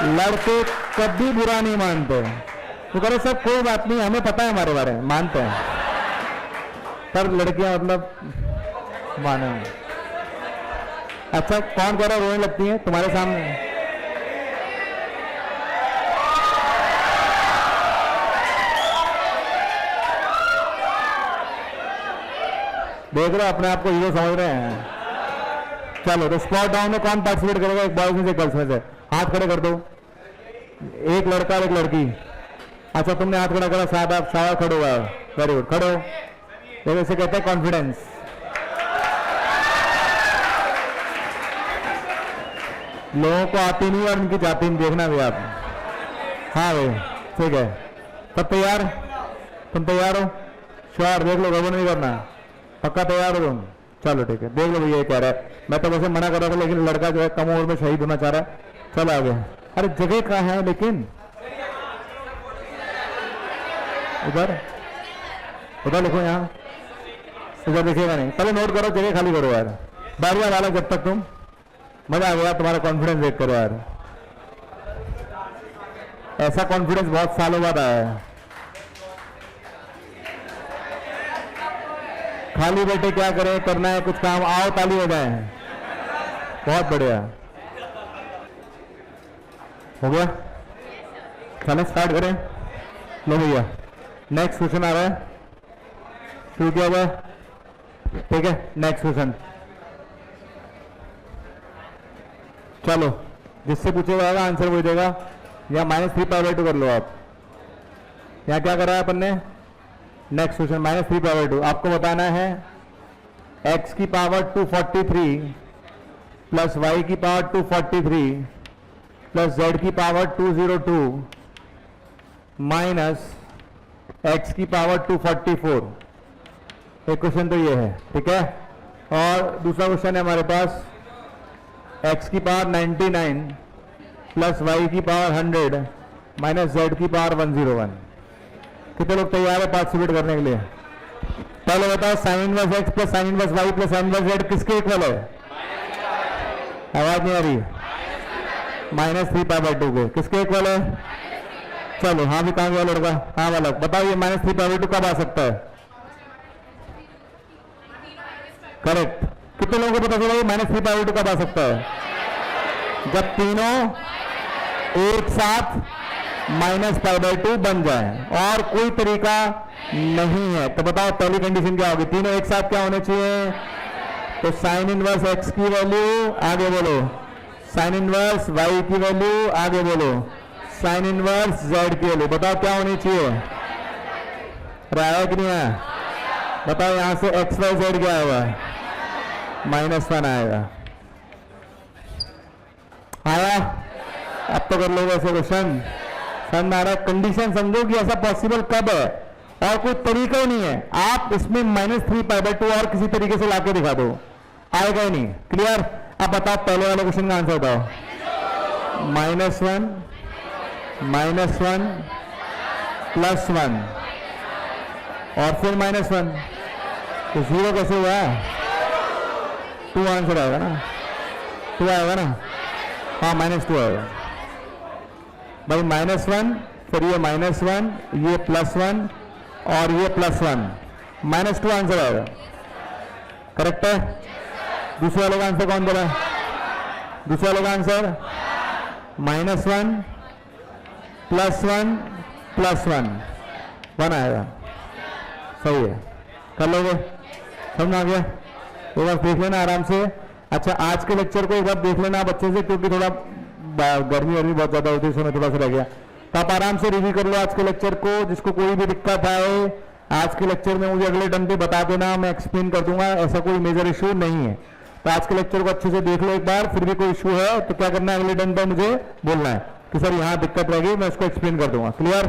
A: लड़के कभी बुरा नहीं मानते। तो कह रहे सब कोई बात नहीं, हमें पता है हमारे बारे में, मानते हैं। पर लड़कियां मतलब माने। अच्छा कौन कह रहा है रोने लगती हैं तुम्हारे सामने? देख रहे हो अपने आप को हीरो समझ रहे हैं। चलो तो स्पॉट डाउन में कौन पार्टिसिपेट करेगा? एक बॉयज में से गर्ल्स में से हाथ खड़े कर दो। एक लड़का और एक लड़की। अच्छा तुमने हाथ खड़ा करा, साहब आप सारा खड़े हुआ है। वेरी गुड, खड़े हो। देखो इसे कहते हैं कॉन्फिडेंस। लोगों को आती नहीं और उनकी जाती नहीं, देखना भी आप। हाँ भाई ठीक है। सब तैयार? तुम तैयार हो? श्योर? देख लो, गड़बड़ नहीं करना। पक्का तैयार हो तुम? चलो ठीक है। देख लो भैया ये कह रहा है। मैं तो वैसे मना कर रहा था लेकिन लड़का जो है कम उम्र में शहीद होना चाह रहा है। चल आ गया। अरे जगह कहाँ है लेकिन? उधर उधर लिखो, यहाँ उधर दिखेगा नहीं। पहले नोट करो, जगह खाली करो यार। बारिया वाला जब तक तुम। मजा आ गया तुम्हारा कॉन्फिडेंस देख करो यार। ऐसा कॉन्फिडेंस बहुत सालों बाद आया है। खाली बैठे क्या करें, करना है कुछ काम, आओ ताली हो जाए। बहुत बढ़िया हो गया। चलो स्टार्ट करें। लो भैया नेक्स्ट क्वेश्चन आ रहा है, शुरू किया जाए। ठीक है नेक्स्ट क्वेश्चन। चलो जिससे पूछा जाएगा आंसर वही देगा। या -3/2 कर लो आप। यहाँ क्या कर रहा है अपन ने? Next question -3/2। आपको बताना है x की पावर 243 प्लस y की पावर 243 प्लस z की पावर 202 माइनस x की पावर 244। एक क्वेश्चन तो ये है, ठीक है। और दूसरा क्वेश्चन है हमारे पास x की पावर 99 प्लस y की पावर 100 माइनस z की पावर 101। कितने लोग तैयार है पार्टिसिपेट करने के लिए? पहले बताओ sign inverse x plus sine inverse y plus sine inverse z किसके इक्वल है? आवाज नहीं आ रही? -3π/2 के। किसके इक्वल है? चलो हाँ भी कहाँ गया लड़का? हाँ वाला बताओ ये -3π/2 कब आ सकता है? करेक्ट। कितने लोगों को पता चला ये -3π/2 कब आ सकता है? जब तीनों एक साथ -π/2 बन जाए, और कोई तरीका नहीं है। तो बताओ पहली कंडीशन क्या होगी? तीनों एक साथ क्या होने चाहिए? तो साइन इनवर्स x की वैल्यू, आगे बोलो, साइन इनवर्स y की वैल्यू, आगे बोलो, साइन इनवर्स z की वैल्यू। बताओ क्या होनी चाहिए? आया कि नहीं आया? बताओ यहां से x y z क्या होगा? -1 आएगा। आया? अब तो कर लोगे ऐसे क्वेश्चन। समझ आ रहा है? कंडीशन समझो कि ऐसा पॉसिबल कब है, और कोई तरीका ही नहीं है। आप इसमें -3π/2 और किसी तरीके से लाके दिखा दो, आएगा ही नहीं। क्लियर? अब बताओ पहले वाले क्वेश्चन का आंसर बताओ। -1 +1 और फिर -1, तो 0 कैसे हुआ? 2 आंसर आएगा ना? 2 आएगा ना? हाँ -2 आएगा भाई। -1 फिर ये -1, ये +1 और ये +1, -2 आंसर आएगा। करेक्ट है? दूसरे वाले का आंसर कौन दे रहा है? दूसरे वाले का आंसर -1 +1 1 आएगा। सही है, कर लोगे? समझ आ गया? एक बार देख लेना आराम से। अच्छा आज के लेक्चर को एक बार देख लेना आप अच्छे से, क्योंकि थोड़ा गर्मी वर्मी बहुत ज्यादा होती है, इसमें थोड़ा सा रह गया। तो आप आराम से रिव्यू कर लो आज के लेक्चर को। जिसको कोई भी दिक्कत आए आज के लेक्चर में मुझे अगले टर्म पे बता देना, मैं एक्सप्लेन कर दूंगा। ऐसा कोई मेजर इशू नहीं है। तो आज के लेक्चर को अच्छे से देख लो एक बार। फिर भी कोई इशू है तो क्या करना है, अगले टर्म पे मुझे बोलना है कि सर यहाँ दिक्कत रहेगी, मैं उसको एक्सप्लेन कर दूंगा। क्लियर?